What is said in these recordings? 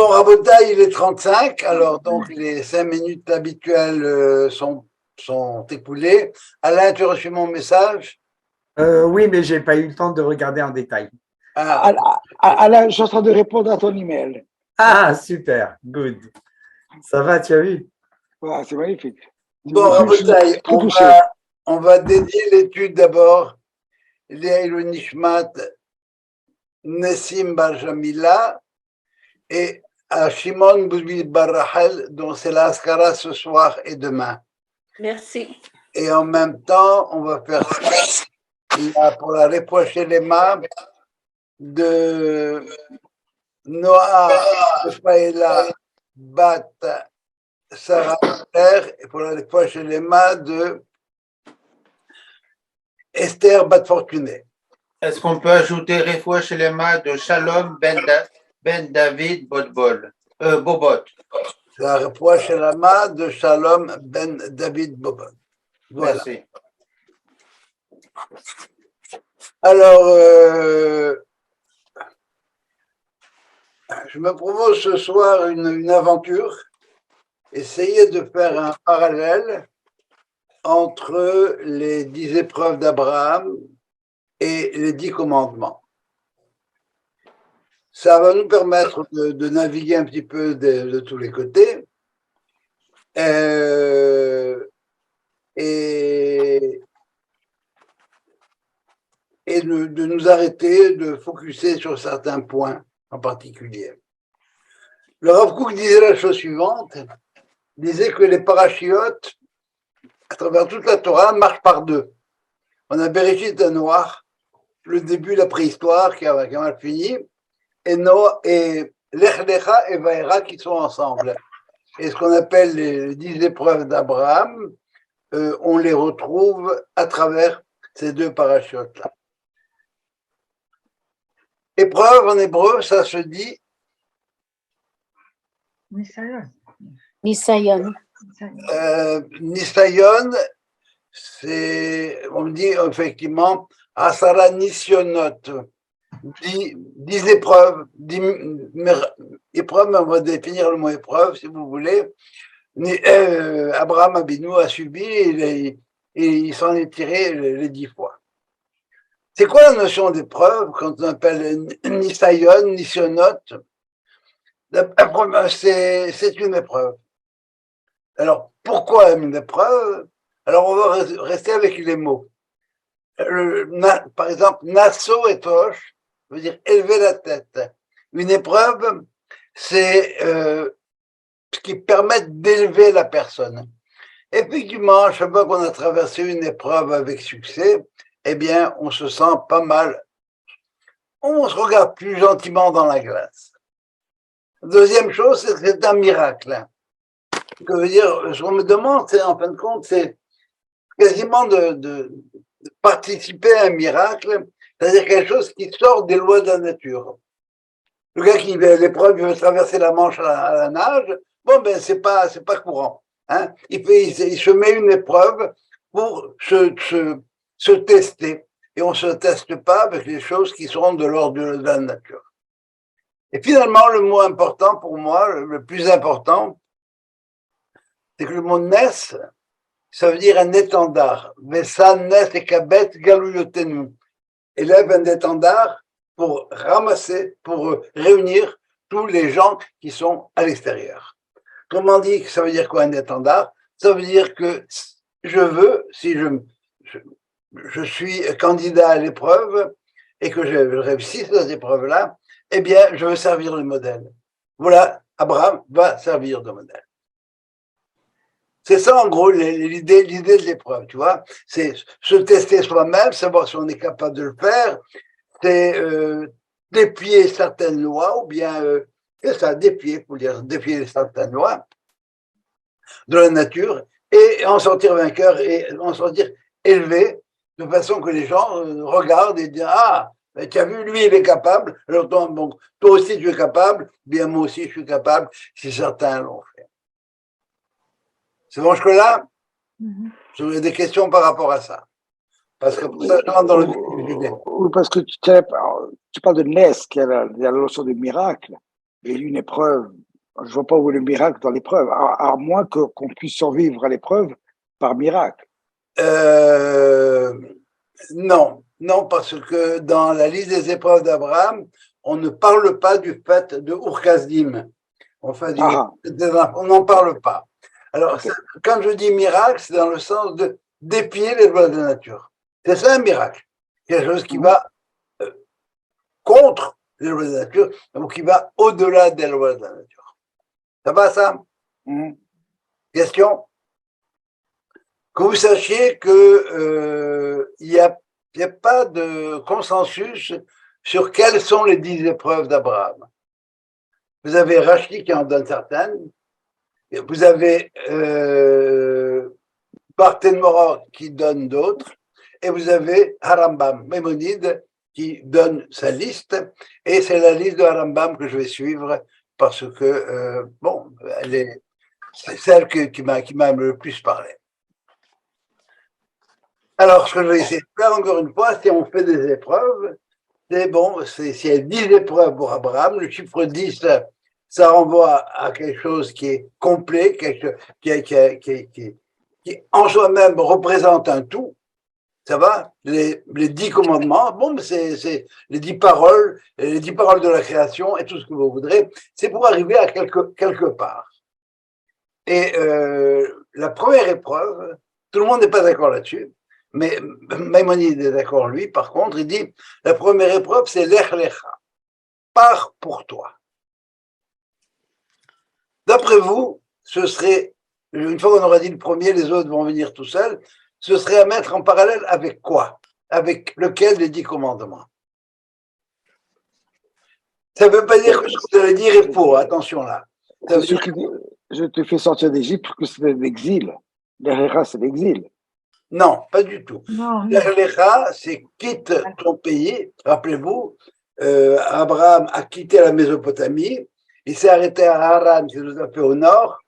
Bon, Rabotaï, il est 35, alors donc les 5 minutes habituelles sont écoulées. Alain, tu as reçu mon message? Oui, mais j'ai pas eu le temps de regarder en détail. Alain, je suis en train de répondre à ton email. Ah, super, good. Ça va, tu as vu? Voilà, c'est magnifique. Bon, Rabotaï, on va dédier l'étude d'abord, Léa Nishmat, Nessim Bar Jamila, et à Shimon Bouzbi Bar Rachel, dont c'est la Askara ce soir et demain. Merci. Et en même temps, on va faire ça pour la reprocher les mains de Noah Faïla Bat Sarah et pour la reprocher les mains de Esther Bat Fortuné. Est-ce qu'on peut ajouter Refoua chez les mains de Shalom Ben David Bobot? La reproche chez la main de Shalom Ben David Bobot. Voilà. Merci. Alors, je me propose ce soir une aventure, essayer de faire un parallèle entre les 10 épreuves d'Abraham et les 10 commandements. Ça va nous permettre de naviguer un petit peu de tous les côtés et de nous arrêter, de focuser sur certains points en particulier. Le Rav Kook disait la chose suivante, disait que les parachiotes, à travers toute la Torah, marchent par deux. On a Bereshit à Noir, le début de la préhistoire qui a mal fini, et Lech Lecha et Vaera qui sont ensemble. Et ce qu'on appelle les 10 épreuves d'Abraham, on les retrouve à travers ces deux parachutes-là. Épreuve en hébreu, ça se dit Nisayon. Nisayon, on dit effectivement Asara Nisyonot, 10 épreuves, 10 épreuves, mais on va définir le mot épreuve si vous voulez. Abraham Abinu a subi et il s'en est tiré les 10 fois. C'est quoi la notion d'épreuve quand on appelle Nisayon, Nisyonot? C'est une épreuve. Alors, pourquoi une épreuve? Alors, on va rester avec les mots. Par exemple, Nasso et Tosh veut dire élever la tête. Une épreuve, c'est ce qui permet d'élever la personne. Effectivement, chaque fois qu'on a traversé une épreuve avec succès, eh bien, on se sent pas mal. On se regarde plus gentiment dans la glace. Deuxième chose, c'est que c'est un miracle. Ce que veut dire, ce qu'on me demande, c'est en fin de compte, c'est quasiment de participer à un miracle, c'est-à-dire quelque chose qui sort des lois de la nature. Le gars qui fait l'épreuve, il veut traverser la Manche à la nage, bon ben c'est pas courant. Hein. Il se met une épreuve pour se tester. Et on ne se teste pas avec les choses qui sont de l'ordre de la nature. Et finalement, le mot important pour moi, le plus important, c'est que le mot nes, ça veut dire un étendard. Vesa nes et kabet galouyotenu. Élève un étendard pour ramasser, pour réunir tous les gens qui sont à l'extérieur. Comment dit, ça veut dire quoi un étendard? Ça veut dire que je veux, si je suis candidat à l'épreuve et que je réussis cette épreuve-là, eh bien, je veux servir le modèle. Voilà, Abraham va servir de modèle. C'est ça, en gros, l'idée de l'épreuve, tu vois. C'est se tester soi-même, savoir si on est capable de le faire. C'est défier certaines lois, ou bien, c'est ça, défier certaines lois de la nature, et en sortir vainqueur, et en sortir élevé, de façon que les gens regardent et disent « Ah, tu as vu, lui, il est capable, alors toi aussi tu es capable, bien moi aussi je suis capable, si certains l'ont fait. » C'est bon jusque-là? J'aurais des questions par rapport à ça. Parce que pour ça, je rentre dans le vif du sujet. Oui, parce que tu parles de Nes, qui a la notion de miracle. Et une épreuve, je vois pas où est le miracle dans l'épreuve, à moins qu'on puisse survivre à l'épreuve par miracle. Euh, non, non, parce que dans la liste des épreuves d'Abraham, on ne parle pas du fait de Urkazdim. Ah, On n'en parle pas. Alors, ok. quand je dis miracle, c'est dans le sens de dépier les lois de la nature. C'est ça un miracle. Quelque chose qui va contre les lois de la nature ou qui va au-delà des lois de la nature. Ça va, ça? Mhm. Question? Que vous sachiez que y a pas de consensus sur quelles sont les 10 épreuves d'Abraham. Vous avez Rashi qui en donne certaines, vous avez Barthénora qui donne d'autres, et vous avez Harambam, Mémonide, qui donne sa liste, et c'est la liste de Harambam que je vais suivre parce que, bon, c'est celle qui m'a le plus parlé. Alors, ce que je vais essayer de faire encore une fois, si on fait des épreuves, c'est bon, s'il y a 10 épreuves pour Abraham, le chiffre 10, ça renvoie à quelque chose qui est complet, qui en soi-même représente un tout. Ça va? Les 10 commandements, bon, c'est les 10 paroles, les 10 paroles de la création et tout ce que vous voudrez, c'est pour arriver à quelque part. Et la première épreuve, tout le monde n'est pas d'accord là-dessus, mais Maïmonide est d'accord, lui, par contre, il dit, la première épreuve, c'est l'Ech Lecha, pars pour toi. D'après vous, ce serait, une fois qu'on aura dit le premier, les autres vont venir tout seuls, ce serait à mettre en parallèle avec quoi? Avec lequel des 10 commandements? Ça ne veut pas dire que ce que vous allez dire est faux, attention là. Ça C'est veut ce dire qui dit, je te fais sortir d'Égypte parce que c'était l'exil. L'Herrera, c'est l'exil. non, pas du tout. Non, non. L'Erlecha, c'est quitte ton pays. Rappelez-vous, Abraham a quitté la Mésopotamie, il s'est arrêté à Haran, qui est tout à fait au nord.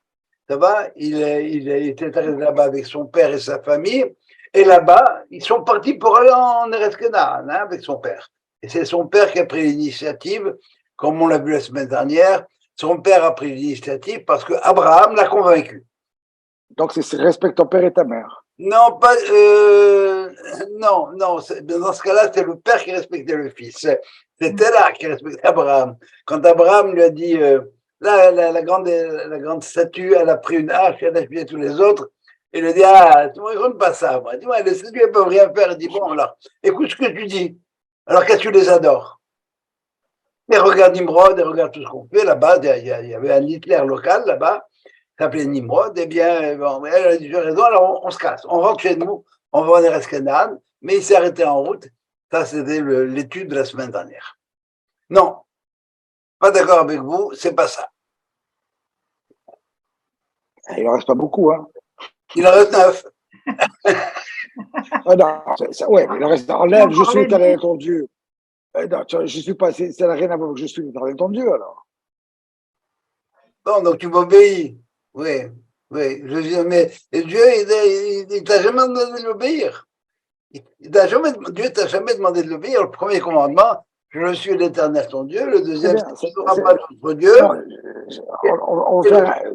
Ça va? Il était arrêté là-bas avec son père et sa famille. Et là-bas, ils sont partis pour aller en Eretz Canaan, hein, avec son père. Et c'est son père qui a pris l'initiative, comme on l'a vu la semaine dernière. Son père a pris l'initiative parce que Abraham l'a convaincu. Donc, c'est respecte ton père et ta mère. Non, pas, non, non. Dans ce cas-là, c'est le père qui respectait le fils. C'était là qui respectait Abraham. Quand Abraham lui a dit, là, la grande statue, elle a pris une hache, elle a tué tous les autres. Il lui a dit, ah, tu ne me racontes pas ça. Moi. Dis-moi, les statues, elles peuvent rien faire. Il dit, bon, alors, écoute ce que tu dis. Alors, qu'est-ce que tu les adores? Et regarde Nimrod, et regarde tout ce qu'on fait là-bas. Il y avait un Hitler local là-bas, s'appelait Nimrod. Eh bien, bon, elle a dit, j'ai raison, alors on se casse. On rentre chez nous, on va en Eretz Canaan, mais il s'est arrêté en route. Ça, c'était l'étude de la semaine dernière. Non, pas d'accord avec vous, c'est pas ça. Il en reste pas beaucoup, hein. Il en reste 9. Ah non, ouais, mais il en reste. Enlève, je suis l'éternel ton Dieu. Non, je suis pas, ça n'a rien à voir avec je suis l'éternel ton Dieu, alors. Bon, donc tu m'obéis. Oui, oui. Mais Dieu, il t'a jamais demandé de l'obéir. Dieu t'a jamais demandé de l'obéir. Le premier commandement, je suis l'éternel ton Dieu. Le deuxième, tu ne seras pas d'autre Dieu. Non,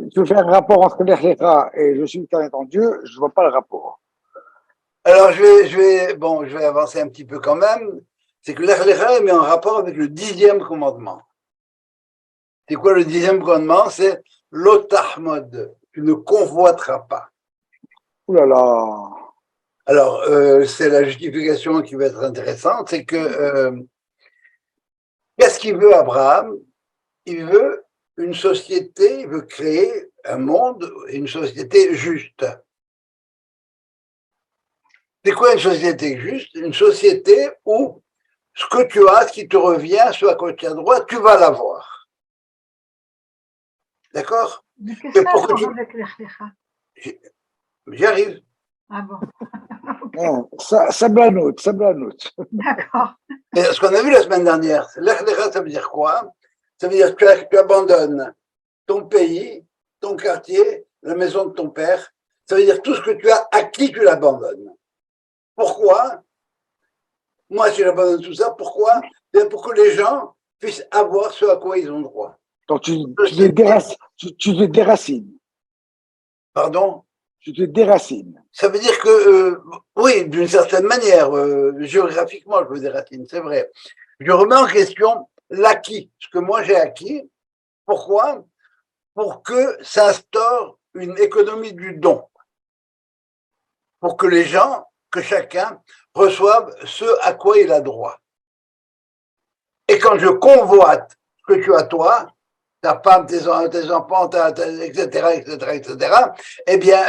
tu veux faire un rapport entre l'Herrera et je suis l'éternel ton Dieu, je ne vois pas le rapport. Alors, je vais avancer un petit peu quand même. C'est que l'Herrera est mis en rapport avec le 10e commandement. C'est quoi le 10e commandement? C'est l'otahmod. Tu ne convoiteras pas. Ouh là là. Alors, c'est la justification qui va être intéressante, c'est que qu'est-ce qu'il veut Abraham? Il veut une société, il veut créer un monde, une société juste. C'est quoi une société juste? Une société où ce que tu as, ce qui te revient, ce à quoi tu as droit, tu vas l'avoir. D'accord? Mais qu'est-ce que ça change avec l'Herrera? J'y arrive. Ah bon. Ça blanote, ça blanote. D'accord. Et ce qu'on a vu la semaine dernière, l'Herrera, ça veut dire quoi? Ça veut dire que tu abandonnes ton pays, ton quartier, la maison de ton père. Ça veut dire tout ce que tu as acquis, tu l'abandonnes. Pourquoi? Moi, si j'abandonne tout ça, pourquoi? Bien pour que les gens puissent avoir ce à quoi ils ont droit. Donc tu te déracines. Pardon? Tu te déracines. Ça veut dire que, oui, d'une certaine manière, géographiquement, je me déracine, c'est vrai. Je remets en question l'acquis, ce que moi j'ai acquis. Pourquoi? Pour que s'instaure une économie du don. Pour que les gens, que chacun reçoive ce à quoi il a droit. Et quand je convoite ce que tu as toi, ta femme, tes enfants, etc., eh bien,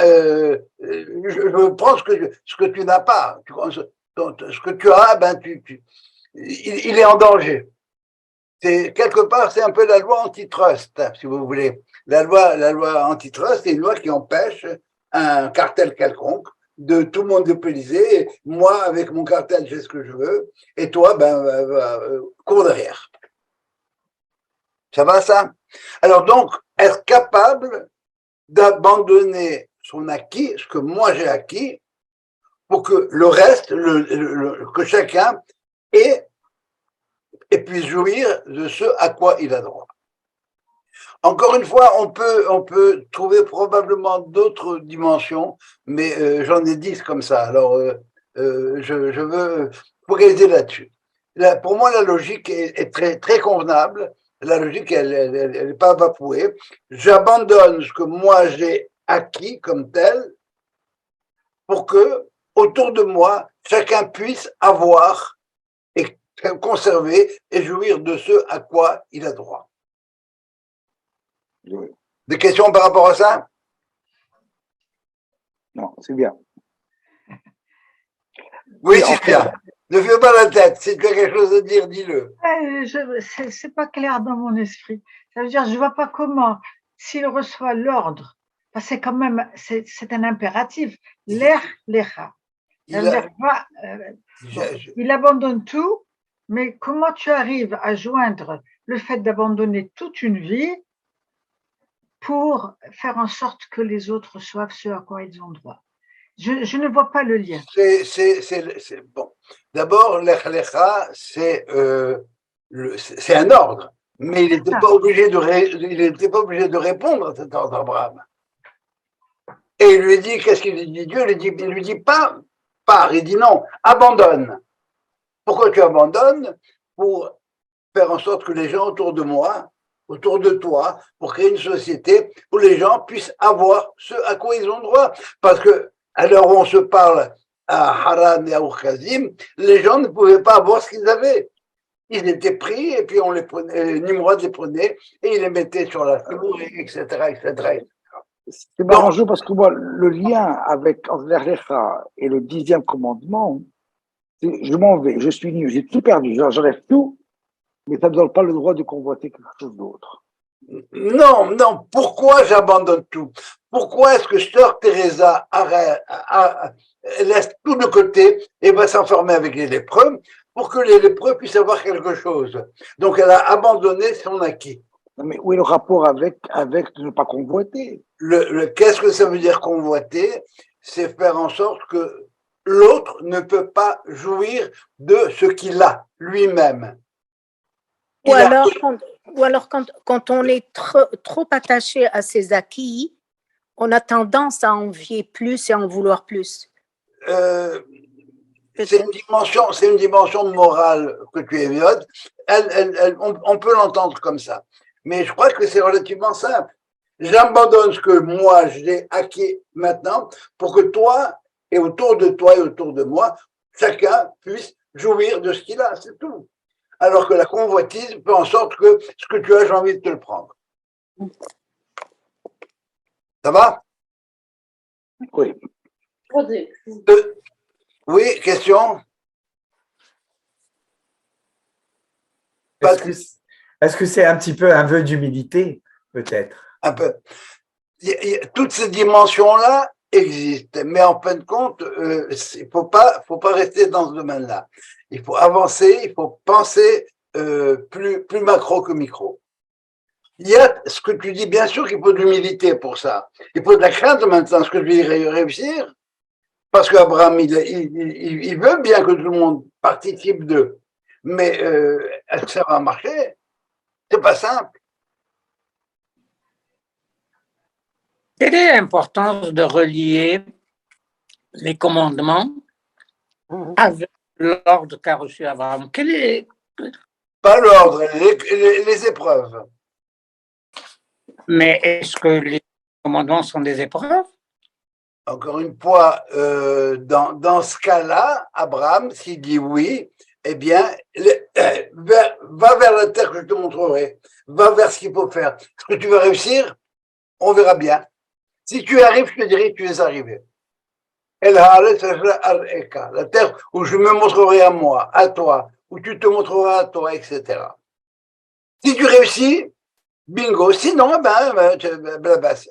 je prends ce que tu n'as pas. Ce que tu as, ben, il est en danger. Quelque part, c'est un peu la loi antitrust, si vous voulez. La loi antitrust, c'est une loi qui empêche un cartel quelconque de tout monopoliser. Moi, avec mon cartel, je fais ce que je veux, et toi, cours derrière. Ça va, ça? Alors donc, être capable d'abandonner son acquis, ce que moi j'ai acquis, pour que le reste, que chacun ait et puisse jouir de ce à quoi il a droit. Encore une fois, on peut trouver probablement d'autres dimensions, mais j'en ai 10 comme ça. Alors, je veux focaliser là-dessus. Pour moi, la logique est très, très convenable. La logique, elle n'est pas bafouée. J'abandonne ce que moi j'ai acquis comme tel pour que, autour de moi, chacun puisse avoir et conserver et jouir de ce à quoi il a droit. Oui. Des questions par rapport à ça? Non, c'est bien. Oui, c'est bien. Ne fais pas la tête. Si tu as quelque chose à dire, dis-le. C'est pas clair dans mon esprit. Ça veut dire, je vois pas comment, s'il reçoit l'ordre, parce que c'est quand même, c'est un impératif. L'air, l'écha. Ça veut dire quoi? Il abandonne tout, mais comment tu arrives à joindre le fait d'abandonner toute une vie pour faire en sorte que les autres reçoivent ce à quoi ils ont droit? Je ne vois pas le lien. C'est bon. D'abord, l'Echlecha, c'est un ordre, mais il n'était pas obligé de répondre à cet ordre, Abraham. Et il lui dit, qu'est-ce qu'il lui dit? Dieu il lui dit pas, pars, il dit non, abandonne. Pourquoi tu abandonnes? Pour faire en sorte que les gens autour de moi, autour de toi, pour créer une société où les gens puissent avoir ce à quoi ils ont droit. Parce que, à l'heure où on se parle à Haran et à Urkazim, les gens ne pouvaient pas avoir ce qu'ils avaient. Ils étaient pris et puis on les prenait, Nimrod les prenait et il les mettait sur la tour, etc., etc. C'est marrant parce que moi, le lien entre l'Erlecha et le 10e commandement, je m'en vais, je suis nu, j'ai tout perdu, j'enlève tout, mais ça ne me donne pas le droit de convoiter quelque chose d'autre. Non, pourquoi j'abandonne tout? Pourquoi est-ce que Sœur Teresa laisse tout de côté et va s'enfermer avec les lépreux pour que les lépreux puissent avoir quelque chose? Donc elle a abandonné son acquis. Mais où est le rapport avec de ne pas convoiter? Qu'est-ce que ça veut dire convoiter? C'est faire en sorte que l'autre ne peut pas jouir de ce qu'il a lui-même. Ou alors quand on est trop attaché à ses acquis, on a tendance à envier plus et à en vouloir plus. C'est une dimension morale que tu évoques. On peut l'entendre comme ça. Mais je crois que c'est relativement simple. J'abandonne ce que moi j'ai acquis maintenant pour que toi, et autour de toi et autour de moi, chacun puisse jouir de ce qu'il a, c'est tout. Alors que la convoitise fait en sorte que ce que tu as, j'ai envie de te le prendre. Ça va? Oui. Oui, question? Est-ce que c'est un petit peu un vœu d'humilité, peut-être? Un peu. Toutes ces dimensions-là existent, mais en fin de compte, il faut pas rester dans ce domaine-là. Il faut avancer, il faut penser plus macro que micro. Il y a ce que tu dis, bien sûr qu'il faut de l'humilité pour ça. Il faut de la crainte maintenant, ce que je vais réussir, parce qu'Abraham, il veut bien que tout le monde participe d'eux, mais est-ce que ça va marcher? C'est pas simple. Quelle est l'importance de relier les commandements avec l'ordre qu'a reçu Abraham? Pas l'ordre, les épreuves. Mais est-ce que les commandements sont des épreuves? Encore une fois, dans ce cas-là, Abraham, s'il dit oui, eh bien, va vers la terre que je te montrerai. Va vers ce qu'il faut faire. Est-ce que tu vas réussir? On verra bien. Si tu arrives, je te dirai que tu es arrivé. La terre où je me montrerai à moi, à toi, où tu te montreras à toi, etc. Si tu réussis, bingo. Sinon,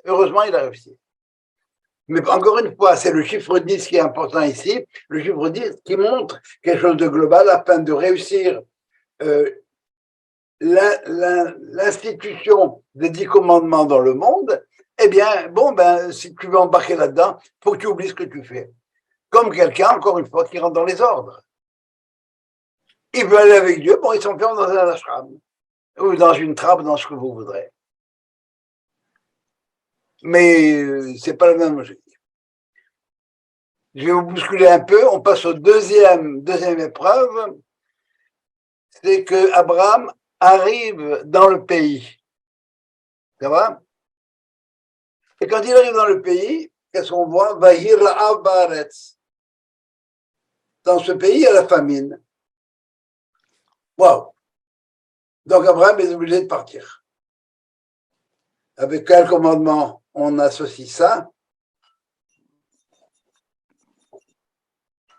heureusement, il a réussi. Mais encore une fois, c'est le chiffre 10 qui est important ici, le chiffre 10 qui montre quelque chose de global afin de réussir l'institution des 10 commandements dans le monde. Eh bien, si tu veux embarquer là-dedans, il faut que tu oublies ce que tu fais. Comme quelqu'un, encore une fois, qui rentre dans les ordres. Il veut aller avec Dieu, il s'enferme dans un ashram, ou dans une trappe, dans ce que vous voudrez. Mais c'est pas la même logique. Je vais vous bousculer un peu, on passe au deuxième épreuve, c'est que Abraham arrive dans le pays. Ça va? Et quand il arrive dans le pays, qu'est-ce qu'on voit? Vahir ra'av ba'aretz. Dans ce pays, il y a la famine. Waouh! Donc Abraham est obligé de partir. Avec quel commandement on associe ça?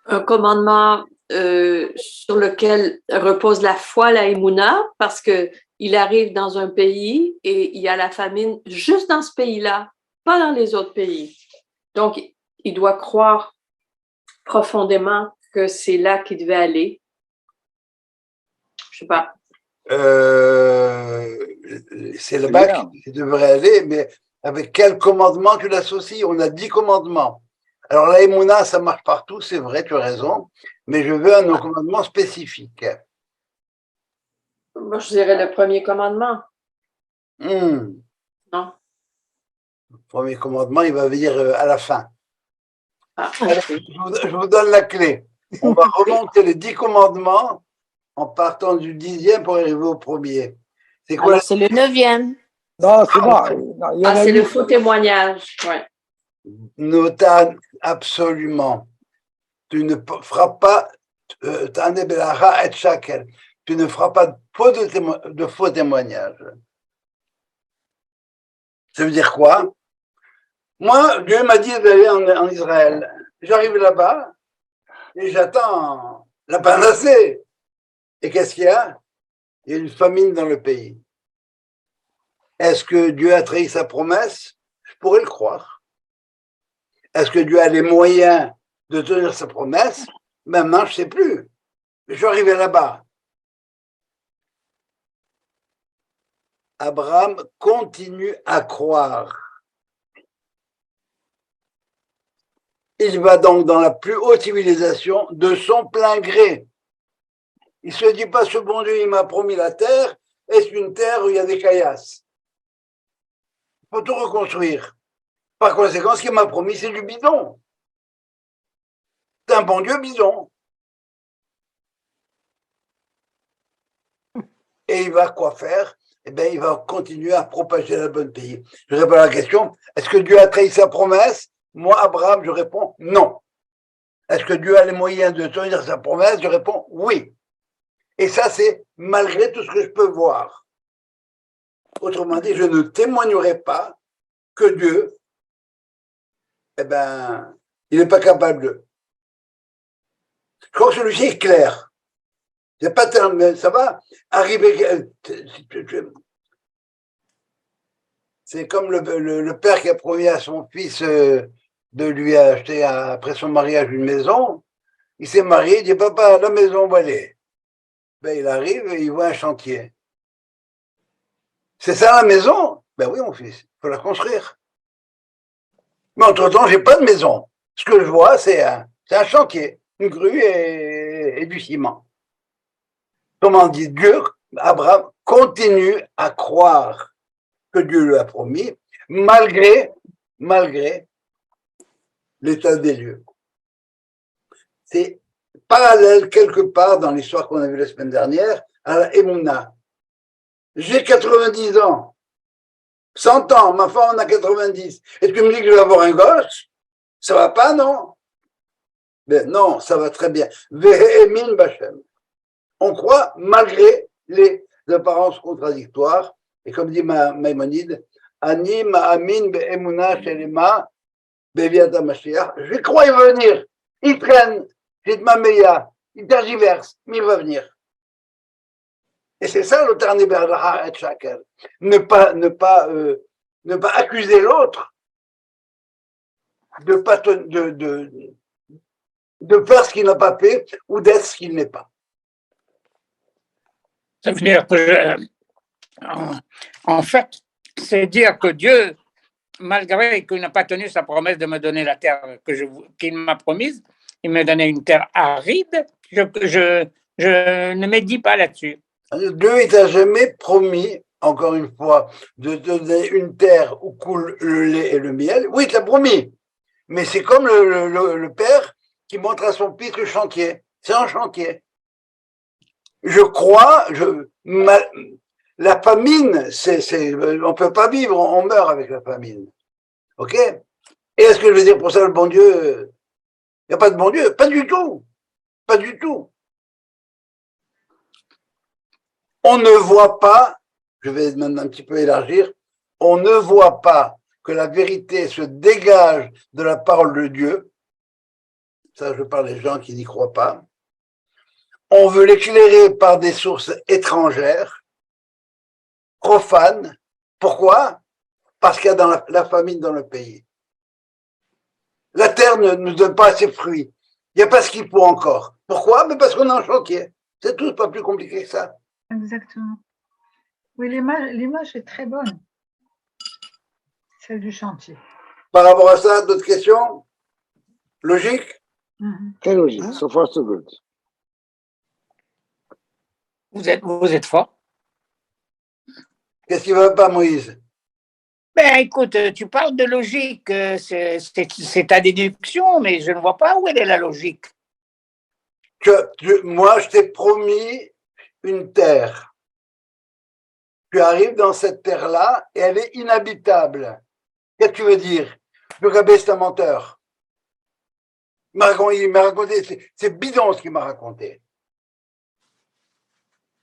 Un commandement sur lequel repose la foi, la émouna, parce que il arrive dans un pays et il y a la famine juste dans ce pays-là, pas dans les autres pays. Donc, il doit croire profondément que c'est là qu'il devait aller. Je sais pas. C'est là-bas qu'il devrait aller, mais avec quel commandement tu l'associes? On a 10 commandements. Alors la émouna, ça marche partout, c'est vrai, tu as raison, mais je veux un commandement spécifique. Moi, je dirais le premier commandement. Non. Le premier commandement, il va venir à la fin. Alors, je vous donne la clé. On va remonter les 10 commandements en partant du 10e pour arriver au premier. C'est quoi? C'est le 9e. Non, c'est bon. C'est le faux témoignage. Ouais. Notan, absolument. Tu ne feras pas tu ne feras pas de faux témoignages. Ça veut dire quoi? Moi, Dieu m'a dit d'aller en Israël. J'arrive là-bas et j'attends la panacée. Et qu'est-ce qu'il y a? Il y a une famine dans le pays. Est-ce que Dieu a trahi sa promesse? Je pourrais le croire. Est-ce que Dieu a les moyens de tenir sa promesse? Maintenant, je ne sais plus. Je suis arrivé là-bas. Abraham continue à croire. Il va donc dans la plus haute civilisation de son plein gré. Il ne se dit pas, ce bon Dieu, il m'a promis la terre, est-ce une terre où il y a des caillasses? Il faut tout reconstruire. Par conséquent, ce qu'il m'a promis, c'est du bidon. C'est un bon Dieu bidon. Et il va quoi faire? Eh bien, il va continuer à propager le bon pays. Je réponds à la question, est-ce que Dieu a trahi sa promesse? Moi, Abraham, je réponds non. Est-ce que Dieu a les moyens de tenir sa promesse? Je réponds oui. Et ça, c'est malgré tout ce que je peux voir. Autrement dit, je ne témoignerai pas que Dieu, eh ben, il n'est pas capable de. Je crois que celui-ci est clair. C'est pas tellement, ça va arriver. C'est comme le père qui a promis à son fils de lui acheter après son mariage une maison. Il s'est marié, il dit papa, la maison, où elle est? Ben, il arrive et il voit un chantier. C'est ça la maison? Ben oui, mon fils, il faut la construire. Mais entre-temps, j'ai pas de maison. Ce que je vois, c'est un chantier, une grue et du ciment. Comment dit Dieu, Abraham continue à croire que Dieu lui a promis, malgré malgré l'état des lieux. C'est parallèle quelque part dans l'histoire qu'on a vue la semaine dernière à la Emouna. J'ai 90 ans, 100 ans, ma femme en a 90. Et tu me dis que je vais avoir un gosse? Ça va pas, non? Ben non, ça va très bien. Vehemin Bachem. On croit malgré les apparences contradictoires. Et comme dit Maïmonide, Ani ma'amin be'emuna shelema be'viat HaMashiach. Je crois il va venir. Il traîne, Jitmameya, il tergiverse, mais il va venir. Et c'est ça le Tarni Berlaha et Shakel. Ne pas accuser l'autre de faire ce qu'il n'a pas fait ou d'être ce qu'il n'est pas. Ça veut dire que, en fait, c'est dire que Dieu, malgré qu'il n'a pas tenu sa promesse de me donner la terre qu'il m'a promise, il m'a donné une terre aride, je ne médis pas là-dessus. Dieu, il t'a jamais promis, encore une fois, de te donner une terre où coule le lait et le miel. Oui, il t'a promis. Mais c'est comme le père qui montre à son fils le chantier. C'est un chantier. Je crois, la famine, on peut pas vivre, on meurt avec la famine. Ok? Et est-ce que je veux dire pour ça le bon Dieu, il n'y a pas de bon Dieu? Pas du tout. Pas du tout. On ne voit pas, je vais maintenant un petit peu élargir, on ne voit pas que la vérité se dégage de la parole de Dieu. Ça, je parle des gens qui n'y croient pas. On veut l'éclairer par des sources étrangères, profanes. Pourquoi? Parce qu'il y a la famine dans le pays. La terre ne nous donne pas assez de fruits. Il n'y a pas ce qu'il faut encore. Pourquoi? Mais parce qu'on est en chantier. C'est tout, pas plus compliqué que ça. Exactement. Oui, l'image est très bonne, celle du chantier. Par rapport à ça, d'autres questions? Logique? Très logique. So far, so good. Vous êtes fort. Qu'est-ce qui ne va pas, Moïse? Ben, écoute, tu parles de logique, c'est ta déduction, mais je ne vois pas où elle est la logique. Moi, je t'ai promis une terre. Tu arrives dans cette terre-là et elle est inhabitable. Qu'est-ce que tu veux dire? Le gabé, c'est un menteur. Il m'a raconté, c'est bidon ce qu'il m'a raconté.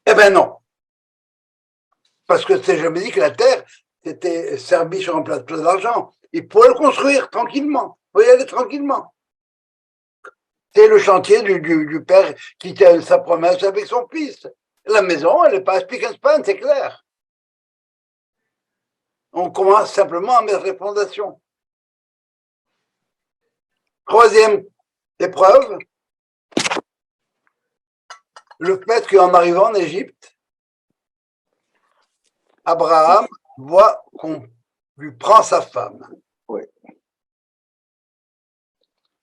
Eh ben non. Parce que c'est jamais dit que la terre, c'était servi sur un plateau d'argent. Il pouvait le construire tranquillement. Il pouvait y aller tranquillement. C'est le chantier du père qui tient sa promesse avec son fils. La maison, elle n'est pas spick and span, c'est clair. On commence simplement à mettre les fondations. Troisième épreuve, le fait qu'en arrivant en Égypte, Abraham voit qu'on lui prend sa femme. Oui.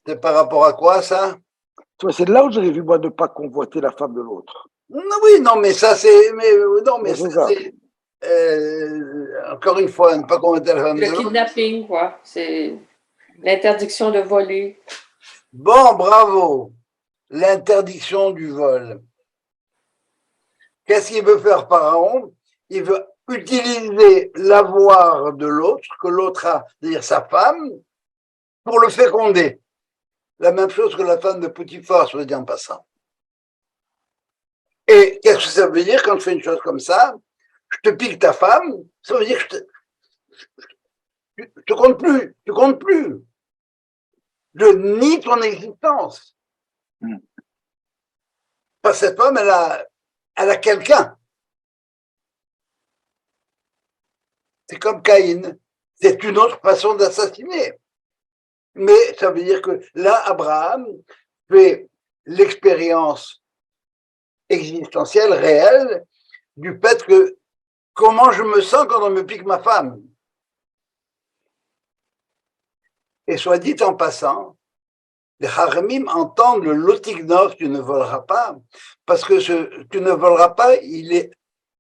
C'est par rapport à quoi, ça? Tu vois, c'est là où j'aurais vu, moi, ne pas convoiter la femme de l'autre. Oui, non, mais ça, c'est... Non, mais c'est ça, ça. c'est... encore une fois, ne pas convoiter la femme de Le l'autre. kidnapping, quoi. C'est l'interdiction de voler. Bon, bravo. L'interdiction du vol. Qu'est-ce qu'il veut faire, Pharaon? Il veut utiliser l'avoir de l'autre, que l'autre a, c'est-à-dire sa femme, pour le féconder. La même chose que la femme de Potiphar, soit dit en passant. Et qu'est-ce que ça veut dire quand je fais une chose comme ça? Je te pique ta femme, ça veut dire que je te compte plus, tu comptes plus. Je nie ton existence. Parce que cette femme, elle a quelqu'un. C'est comme Caïn. C'est une autre façon d'assassiner. Mais ça veut dire que là, Abraham fait l'expérience existentielle, réelle, du fait que comment je me sens quand on me pique ma femme. Et soit dit en passant, les Haramim entendent le lotignov, tu ne voleras pas, parce que tu ne voleras pas, il est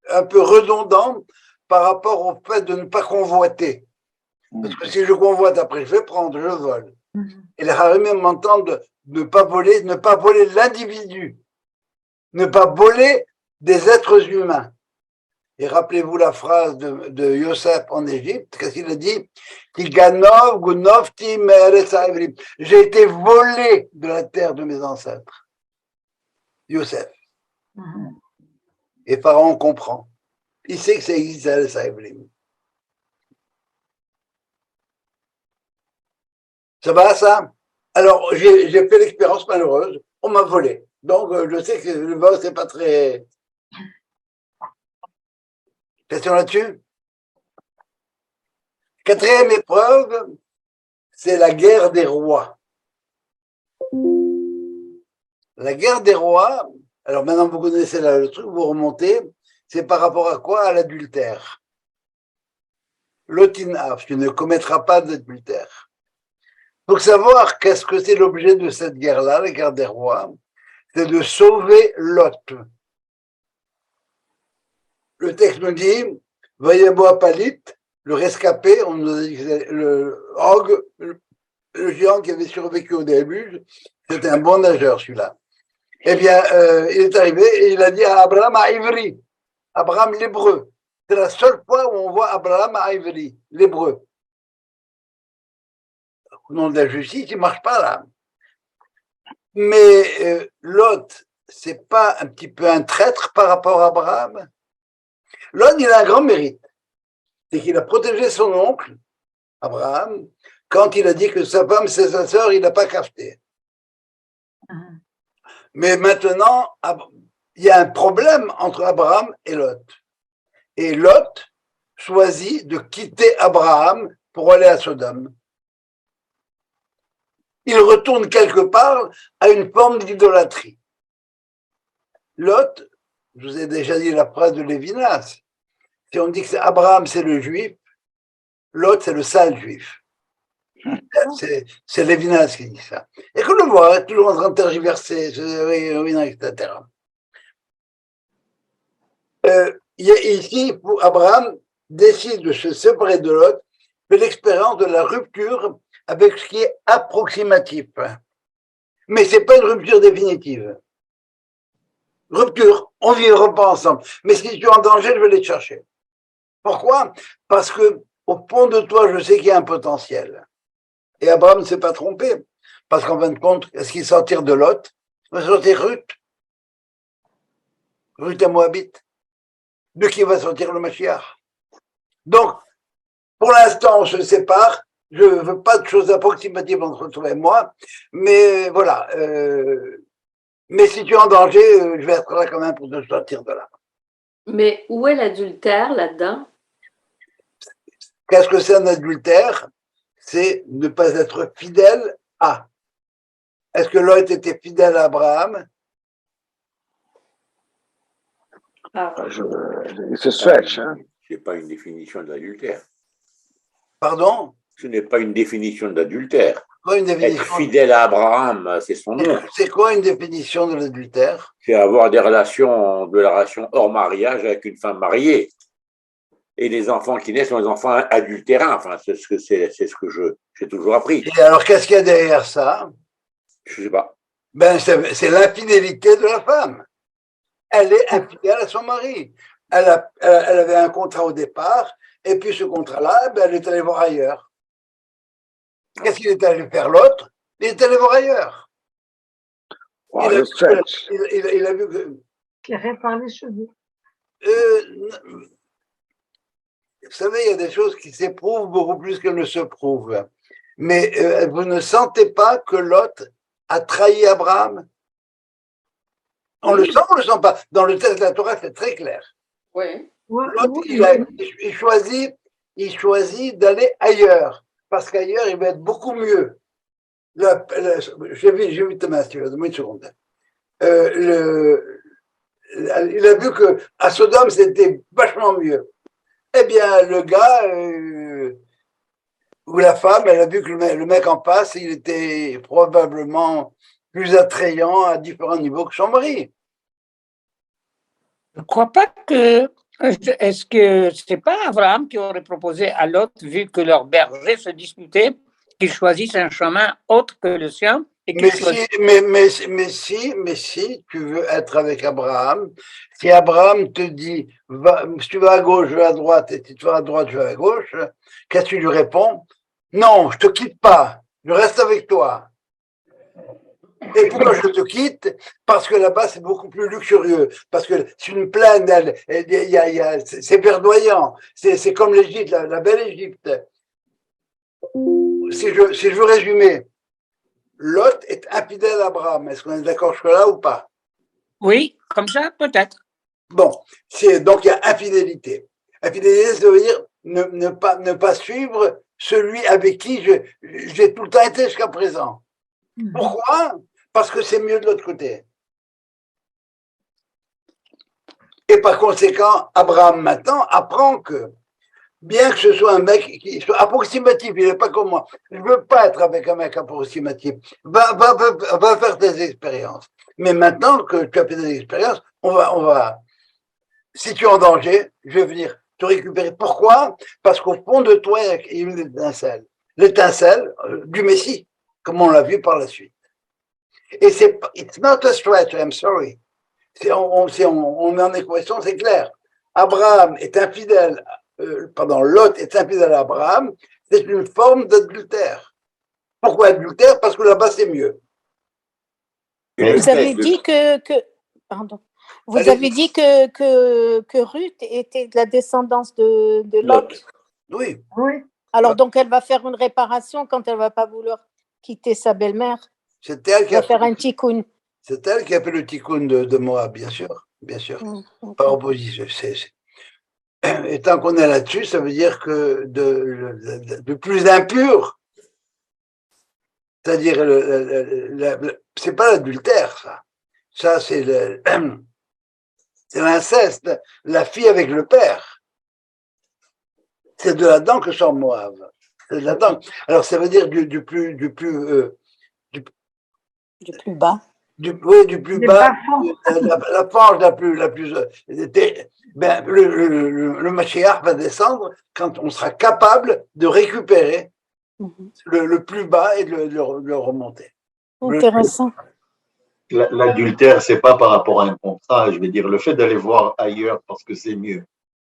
un peu redondant par rapport au fait de ne pas convoiter. Parce que si je convoite, après je vais prendre, je vole. Mhm. Et les haramim m'entendent ne pas voler l'individu, ne pas voler des êtres humains. Et rappelez-vous la phrase de Yosef en Égypte, qu'est-ce qu'il a dit? J'ai été volé de la terre de mes ancêtres. Yosef. Mhm. Et Pharaon comprend. Il sait que ça existe à Saïbrim. Ça va, ça? Alors, j'ai fait l'expérience malheureuse. On m'a volé. Donc, je sais que le vol, c'est pas très... Question là-dessus? Quatrième épreuve, c'est la guerre des rois. La guerre des rois, alors maintenant vous connaissez le truc, vous remontez, c'est par rapport à quoi? À l'adultère. L'otinaf, tu ne commettras pas d'adultère. Pour savoir qu'est-ce que c'est l'objet de cette guerre-là, la guerre des rois, c'est de sauver Lot. Le texte nous dit, Vayabo Palit, le rescapé, on nous a dit que le Og, le géant qui avait survécu au déluge, c'était un bon nageur celui-là. Eh bien, il est arrivé et il a dit à Abraham à Ivry, Abraham l'hébreu. C'est la seule fois où on voit Abraham à Ivry, l'hébreu. Au nom de la justice, il ne marche pas là. Mais Lot, c'est pas un petit peu un traître par rapport à Abraham? Lot, il a un grand mérite. C'est qu'il a protégé son oncle, Abraham, quand il a dit que sa femme, c'est sa sœur, il n'a pas capté. Mhm. Mais maintenant, il y a un problème entre Abraham et Lot. Et Lot choisit de quitter Abraham pour aller à Sodome. Il retourne quelque part à une forme d'idolâtrie. Lot, je vous ai déjà dit la phrase de Lévinas, si on dit que Abraham c'est le juif, Lot c'est le sale juif. C'est Lévinas qui dit ça. Et qu'on le voit, toujours en train de tergiverser, etc. Ici, Abraham décide de se séparer de Lot, fait l'expérience de la rupture avec ce qui est approximatif. Mais ce n'est pas une rupture définitive. Rupture, on ne vivra pas ensemble. Mais si tu es en danger, je vais les chercher. Pourquoi? Parce que au fond de toi, je sais qu'il y a un potentiel. Et Abraham ne s'est pas trompé. Parce qu'en fin de compte, est-ce qu'il sortir de Lot? Il va sortir Ruth. Ruth et Moabite. De qui va sortir le Mashiach? Donc, pour l'instant, on se sépare. Je ne veux pas de choses approximatives entre toi et moi. Mais voilà. Mais si tu es en danger, je vais être là quand même pour te sortir de là. Mais où est l'adultère là-dedans? Qu'est-ce que c'est un adultère? C'est ne pas être fidèle à. Est-ce que Lot était fidèle à Abraham? C'est stretch. Hein. Ce n'est pas une définition de l'adultère. Pardon? Ce n'est pas une définition d'adultère. Quoi une définition? Être fidèle à Abraham, c'est son nom. C'est quoi une définition de l'adultère? C'est avoir des relations hors mariage avec une femme mariée. Et les enfants qui naissent sont des enfants adultérins. Enfin, c'est ce que j'ai toujours appris. Et alors, qu'est-ce qu'il y a derrière ça? Je ne sais pas. Ben, c'est l'infidélité de la femme. Elle est infidèle à son mari. Elle avait un contrat au départ, et puis ce contrat-là, ben, elle est allée voir ailleurs. Qu'est-ce qu'il est allé faire l'autre? Il est allé voir ailleurs. Wow, il a vu que... Qui répare les cheveux. Vous savez, il y a des choses qui s'éprouvent beaucoup plus qu'elles ne se prouvent. Mais vous ne sentez pas que Lot a trahi Abraham? On le sent ou on ne le sent pas? Dans le texte de la Torah, c'est très clair. Oui. Lot, il choisit d'aller ailleurs, parce qu'ailleurs, il va être beaucoup mieux. J'ai vu ta main, si tu veux, donne-moi une seconde. Il a vu qu'à Sodome, c'était vachement mieux. Eh bien, le gars, ou la femme, elle a vu que le mec en face, il était probablement plus attrayant à différents niveaux que son mari. Je ne crois pas que Est-ce que c'est pas Abraham qui aurait proposé à Lot, vu que leurs bergers se disputaient, qu'ils choisissent un chemin autre que le sien et qu'ils choisissent... Mais si tu veux être avec Abraham, si Abraham te dit, si tu vas à gauche, je vais à droite, et si tu vas à droite, je vais à gauche, qu'est-ce que tu lui réponds? Non, je te quitte pas, je reste avec toi. Et pourquoi je te quitte? Parce que là-bas, c'est beaucoup plus luxurieux. Parce que c'est une plaine, c'est verdoyant. C'est comme l'Égypte, la belle Égypte. Si je veux résumer, Lot est infidèle à Abraham. Est-ce qu'on est d'accord jusque-là ou pas? Oui, comme ça, peut-être. Bon, donc il y a infidélité. Infidélité, ça veut dire ne pas suivre celui avec qui j'ai tout le temps été jusqu'à présent. Pourquoi? Parce que c'est mieux de l'autre côté. Et par conséquent, Abraham maintenant apprend que, bien que ce soit un mec qui soit approximatif, il n'est pas comme moi, je ne veux pas être avec un mec approximatif, va faire des expériences. Mais maintenant que tu as fait des expériences, si tu es en danger, je vais venir te récupérer. Pourquoi? Parce qu'au fond de toi, il y a une étincelle. L'étincelle du Messie, comme on l'a vu par la suite. Et it's not a stretch, I'm sorry. On est en équation, c'est clair. Abraham est infidèle, Lot est infidèle à Abraham, c'est une forme d'adultère. Pourquoi adultère? Parce que là-bas, c'est mieux. Vous avez dit pardon. Vous avez dit que Ruth était de la descendance de Lot. Oui. Alors donc elle va faire une réparation quand elle va pas vouloir quitter sa belle-mère. C'est elle qui va faire un tikkun. C'est elle qui a fait le tikkun de Moab, bien sûr, bien sûr. Par opposition. Et tant qu'on est là-dessus, ça veut dire que de plus impur, c'est-à-dire c'est pas l'adultère, ça. Ça, c'est l'inceste, la fille avec le père. C'est de là-dedans que sort Moab. C'est de là-dedans. Alors ça veut dire du plus bas. Du plus bas, la fange la plus le Mashiach va descendre quand on sera capable de récupérer le plus bas et de le remonter. Intéressant. L'adultère, c'est pas par rapport à un contrat. Je veux dire, le fait d'aller voir ailleurs parce que c'est mieux,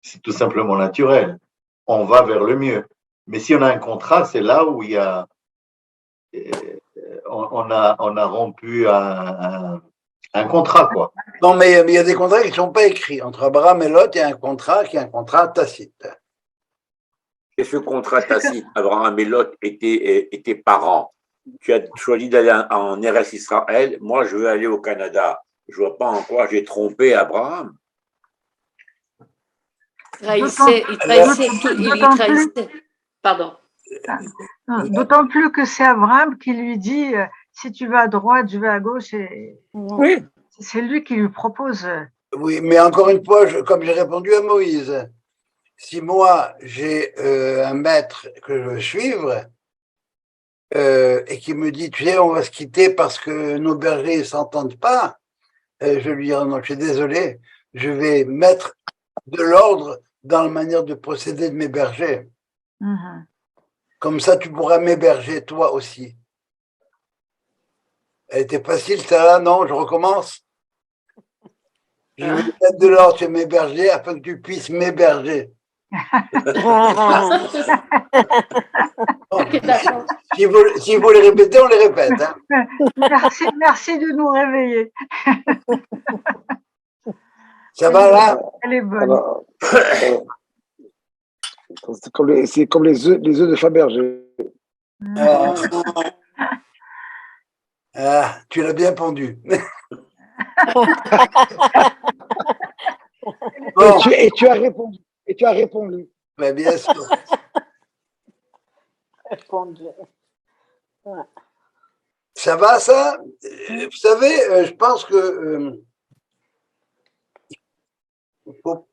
c'est tout simplement naturel. On va vers le mieux. Mais si on a un contrat, c'est là où il y a, on a rompu un contrat, quoi. Non, mais il y a des contrats qui ne sont pas écrits. Entre Abraham et Lot, il y a un contrat qui est un contrat tacite. Et ce contrat tacite, Abraham et Lot étaient parents. Tu as choisi d'aller en Eretz Israël. Moi, je veux aller au Canada. Je ne vois pas en quoi j'ai trompé Abraham. Il trahissait. Pardon. D'autant plus que c'est Abraham qui lui dit si tu vas à droite, je vais à gauche. Oui. C'est lui qui lui propose. Oui, mais encore une fois, comme j'ai répondu à Moïse, si moi j'ai un maître que je veux suivre et qui me dit, tu sais, on va se quitter parce que nos bergers ne s'entendent pas, je lui dis, non, je suis désolé, je vais mettre de l'ordre dans la manière de procéder de mes bergers. Comme ça, tu pourras m'héberger toi aussi. Elle était facile, ça, non? Je recommence. Je vais mettre de l'ordre chez mes bergers afin que tu puisses m'héberger. Si vous les répétez, on les répète. Hein. Merci de nous réveiller. Ça va là? Elle est bonne. Alors, c'est comme les œufs de Fabergé. Tu l'as bien pendu. Bon. Et tu as répondu. Et tu as répondu. Mais bien sûr. Ça va, ça? Vous savez, je pense que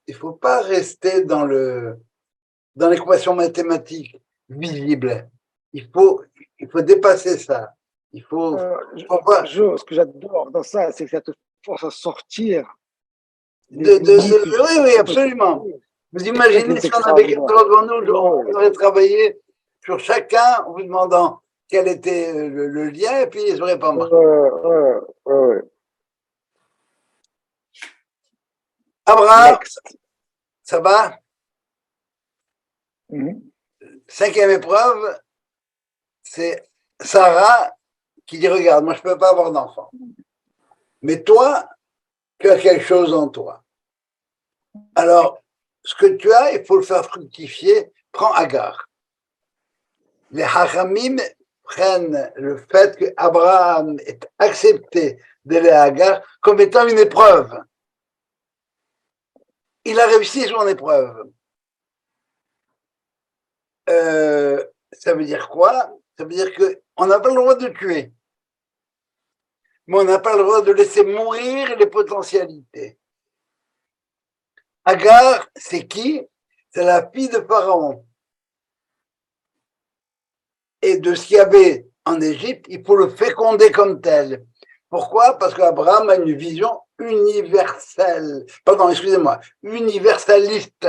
il faut pas rester dans l'équation mathématique visible. Il faut dépasser ça. Il faut. Ce que j'adore dans ça, c'est que ça te force à sortir Oui, oui, absolument. Vous imaginez si on avait quelqu'un devant nous, on aurait travaillé sur chacun en vous demandant quel était le lien, et puis ils n'auraient pas marqué. Abraham, ça va? Cinquième épreuve, c'est Sarah qui dit, regarde, moi je ne peux pas avoir d'enfant. Mais toi, tu as quelque chose en toi. Alors, ce que tu as, il faut le faire fructifier. Prends Agar. Les Hachamim prennent le fait qu'Abraham ait accepté d'aller à Agar comme étant une épreuve. Il a réussi son épreuve. Ça veut dire quoi? Ça veut dire qu'on n'a pas le droit de tuer, mais on n'a pas le droit de laisser mourir les potentialités. Agar, c'est qui? C'est la fille de Pharaon. Et de ce qu'il y avait en Égypte, il faut le féconder comme tel. Pourquoi? Parce qu'Abraham a une vision universelle. Pardon, excusez-moi, universaliste.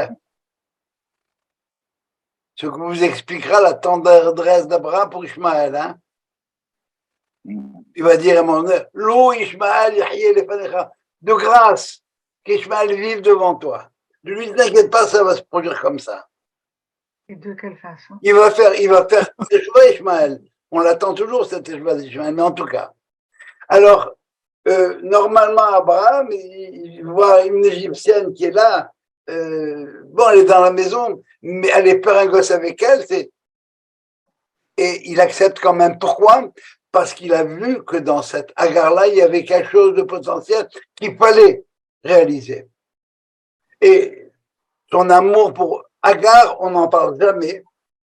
Ce que vous expliquera la tendresse d'Abraham pour Ishmaël. Hein? Il va dire à un moment donné, l'eau Ishmaël, de grâce, qu'Ishmaël vive devant toi. Ne lui t'inquiète pas, ça va se produire comme ça. Et de quelle façon? Il va faire Teshuvah Ishmaël. On l'attend toujours, cette Teshuvah d'Ishmaël, mais en tout cas. Alors, normalement, Abraham, il voit une Égyptienne qui est là. Bon, elle est dans la maison, mais aller faire un gosse avec elle, et il accepte quand même. Pourquoi? Parce qu'il a vu que dans cette Agar-là, il y avait quelque chose de potentiel qu'il fallait réaliser. Et son amour pour Agar, on n'en parle jamais.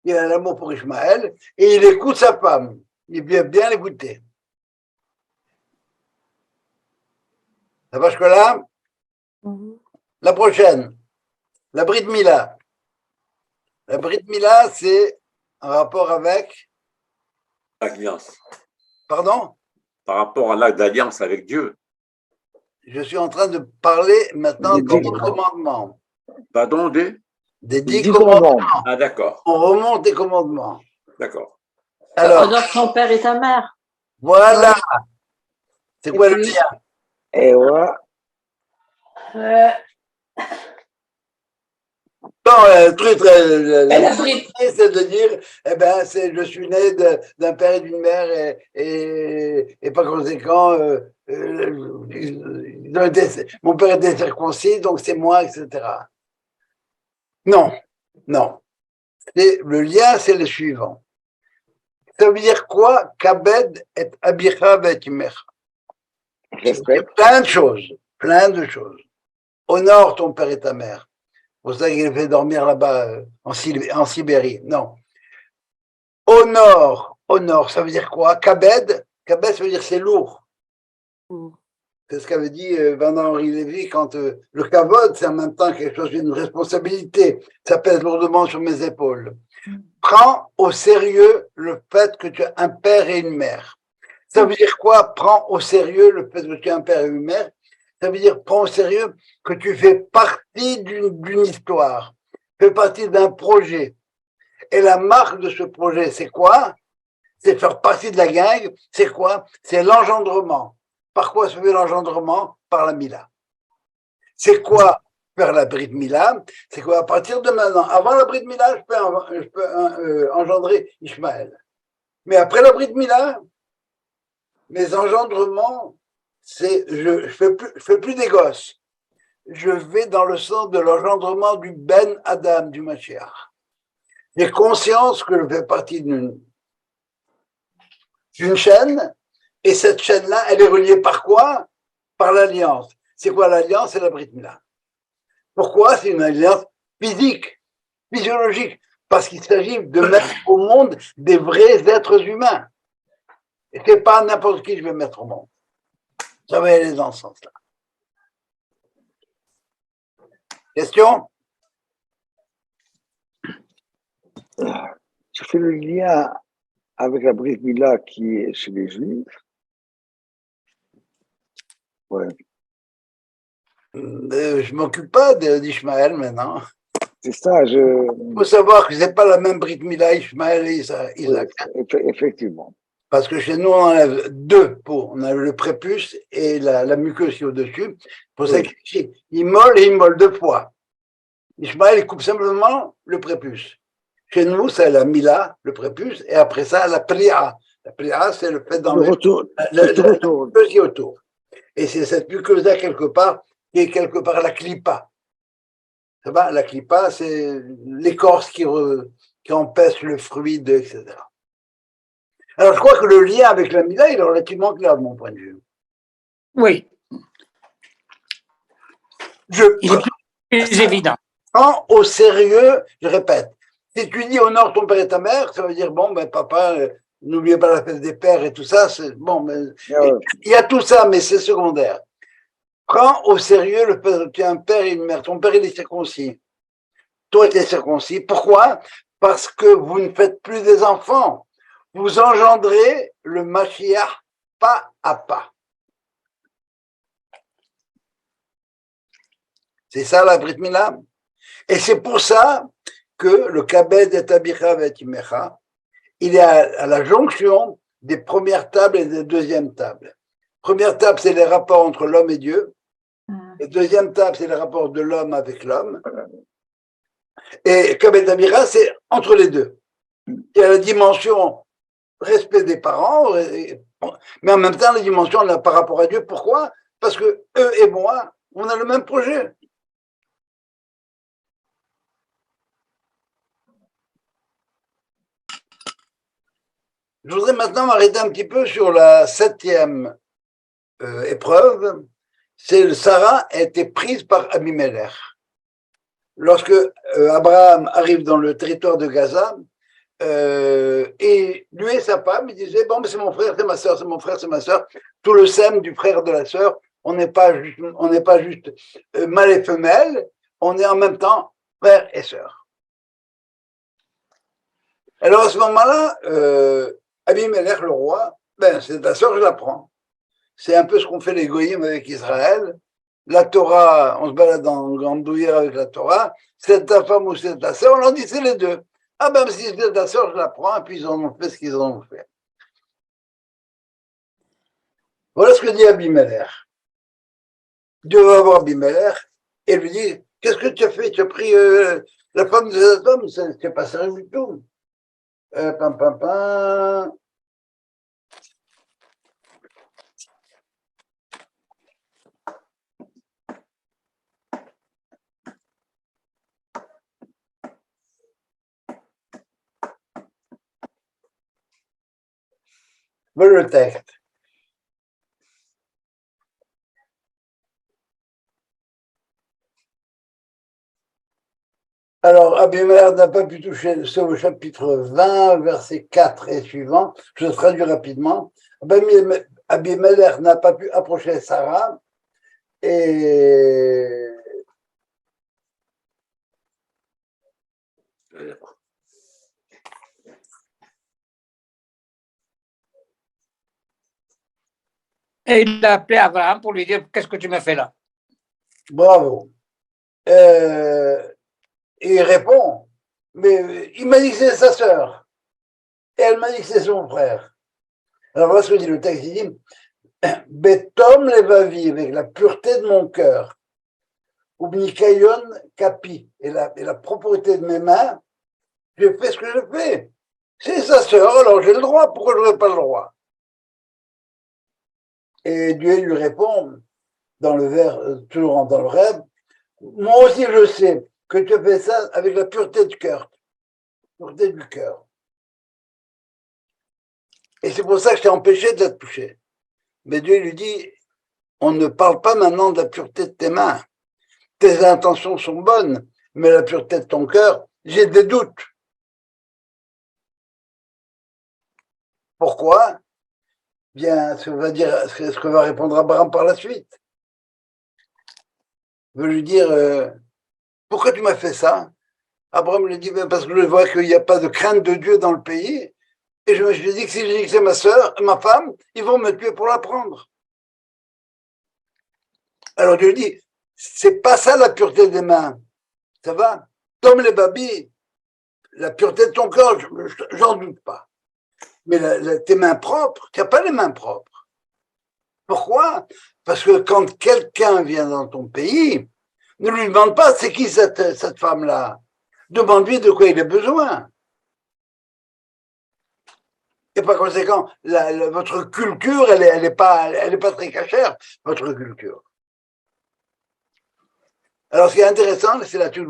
Il a l'amour pour Ishmaël et il écoute sa femme. Il vient bien l'écouter. Ça va jusque-là? La prochaine, la Brit Mila. La Brit Mila, c'est un rapport avec L'alliance. Pardon? Par rapport à l'acte d'alliance avec Dieu. Je suis en train de parler maintenant des commandements. Pardon, des 10 commandements. Ah, d'accord. On remonte des commandements. D'accord. Alors, ton père et ta mère. Voilà. Ouais. C'est quoi le lien? Et voilà. Non, le truc, c'est de dire, eh ben, je suis né d'un père et d'une mère et par conséquent, mon père était circoncis, donc c'est moi, etc. Non, non. Le lien, c'est le suivant. Ça veut dire quoi? Kabed et abicha et imecha. Plein de choses, plein de choses. Honore ton père et ta mère. C'est pour ça qu'il fait dormir là-bas en Sibérie. Non. Honore, ça veut dire quoi? Kabed, ça veut dire c'est lourd. C'est ce qu'avait dit Bernard-Henri Lévy quand le kavod, c'est en même temps quelque chose d'une responsabilité. Ça pèse lourdement sur mes épaules. Prends au sérieux le fait que tu as un père et une mère. Ça veut dire quoi? Prends au sérieux le fait que tu as un père et une mère. Ça veut dire, prends au sérieux que tu fais partie d'une histoire, fais partie d'un projet. Et la marque de ce projet, c'est quoi? C'est faire partie de la gang. C'est quoi? C'est l'engendrement. Par quoi se fait l'engendrement? Par la Mila. C'est quoi faire la Brit Mila? C'est quoi? À partir de maintenant, avant la Brit Mila, je peux engendrer Ishmaël. Mais après la Brit Mila, mes engendrements, je fais plus des gosses. Je vais dans le sens de l'engendrement du Ben Adam, du Mashiach. J'ai conscience que je fais partie d'une chaîne, et cette chaîne-là, elle est reliée par quoi? Par l'alliance. C'est quoi l'alliance? C'est la Brit Mila. Pourquoi? C'est une alliance physique, physiologique, parce qu'il s'agit de mettre au monde des vrais êtres humains. Et c'est pas n'importe qui que je vais mettre au monde. Ça va aller dans ce sens-là. Question? Je fais le lien avec la Brit Mila qui est chez les Juifs. Ouais. Je m'occupe pas d'Ishmaël maintenant. C'est ça, Il faut savoir que c'est pas la même Brit Mila, Ishmaël et Isaac. oui, effectivement. Parce que chez nous, on enlève deux peaux. On enlève le prépuce et la muqueuse qui est au-dessus. Pour ça qu'il immole et immole deux fois. Ishmaël, il coupe simplement le prépuce. Chez nous, c'est la Mila, le prépuce, et après ça, la Plia. La Plia, c'est le fait d'enlever la muqueuse qui est autour. Et c'est cette muqueuse-là, quelque part, qui est quelque part la clipa. Ça va, la clipa, c'est l'écorce qui empêche le fruit, etc. Alors, je crois que le lien avec la Mila, il est relativement clair de mon point de vue. Oui. Il est plus évident. Prends au sérieux, je répète, si tu dis honore ton père et ta mère, ça veut dire, bon, ben papa, n'oubliez pas la fête des pères et tout ça, c'est bon, mais il y a tout ça, mais c'est secondaire. Prends au sérieux le fait que tu as un père et une mère. Ton père, il est circoncis. Toi, tu es circoncis. Pourquoi? Parce que vous ne faites plus des enfants. Vous engendrez le Mashiach pas à pas. C'est ça la Brit Mila. Et c'est pour ça que le Kabed et Abicha et Imecha, il est à la jonction des premières tables et des deuxièmes tables. Première table, c'est les rapports entre l'homme et Dieu. Et deuxième table, c'est les rapports de l'homme avec l'homme. Et Kabed Abicha, c'est entre les deux. Il y a la dimension respect des parents, mais en même temps, la dimension là, par rapport à Dieu. Pourquoi? Parce que eux et moi, on a le même projet. Je voudrais maintenant m'arrêter un petit peu sur la 7e épreuve. C'est Sarah a été prise par Abimelech. Lorsque Abraham arrive dans le territoire de Gaza, et lui et sa femme, ils disaient, bon, mais c'est mon frère, c'est ma soeur, c'est mon frère, c'est ma soeur. Tout le sème du frère de la soeur, on n'est pas juste mâle et femelle, on est en même temps frère et sœur. Alors à ce moment-là, Abimelech, le roi, ben c'est ta sœur, je la prends. C'est un peu ce qu'on fait les goyim avec Israël. La Torah, on se balade en grandouillère avec la Torah, c'est ta femme ou c'est ta sœur, on leur dit c'est les deux. Ah ben si c'est ta sœur, je la prends, et puis ils en ont fait ce qu'ils en ont fait. Voilà ce que dit Abimelech. Dieu va voir Abimelech et lui dit, qu'est-ce que tu as fait? Tu as pris la femme de cet homme? C'est pas sérieux du tout. Pam, pam, pam. Voilà le texte. Alors, Abimelech n'a pas pu toucher, c'est au chapitre 20, verset 4 et suivant. Je traduis rapidement. Abimelech n'a pas pu approcher Sarah et il a appelé Abraham pour lui dire, qu'est-ce que tu me fais là? Bravo. Et il répond, mais il m'a dit que c'est sa sœur. Et elle m'a dit que c'est son frère. Alors voilà ce que dit le texte, il dit, Betom levavi, avec la pureté de mon cœur, ou Nikayon kapi, et la propreté de mes mains, je fais ce que je fais. C'est sa sœur, alors j'ai le droit, pourquoi je n'aurais pas le droit? Et Dieu lui répond, dans le vers, toujours dans le rêve, moi aussi je sais que tu fais ça avec la pureté du cœur. Pureté du cœur. Et c'est pour ça que je t'ai empêché de la toucher. Mais Dieu lui dit, on ne parle pas maintenant de la pureté de tes mains. Tes intentions sont bonnes, mais la pureté de ton cœur, j'ai des doutes. Pourquoi? Bien, ce que va répondre Abraham par la suite. Il veut lui dire, pourquoi tu m'as fait ça? Abraham lui dit, parce que je vois qu'il n'y a pas de crainte de Dieu dans le pays, et je me suis dit que si je dis que c'est ma sœur, ma femme, ils vont me tuer pour la prendre. Alors Dieu dit, c'est pas ça la pureté des mains. Ça va? Comme les babis, la pureté de ton corps, j'en doute pas. Mais tes mains propres, tu n'as pas les mains propres. Pourquoi? Parce que quand quelqu'un vient dans ton pays, ne lui demande pas c'est qui cette femme-là. Demande-lui de quoi il a besoin. Et par conséquent, votre culture, elle est pas très cachère, votre culture. Alors, ce qui est intéressant, c'est là-dessus que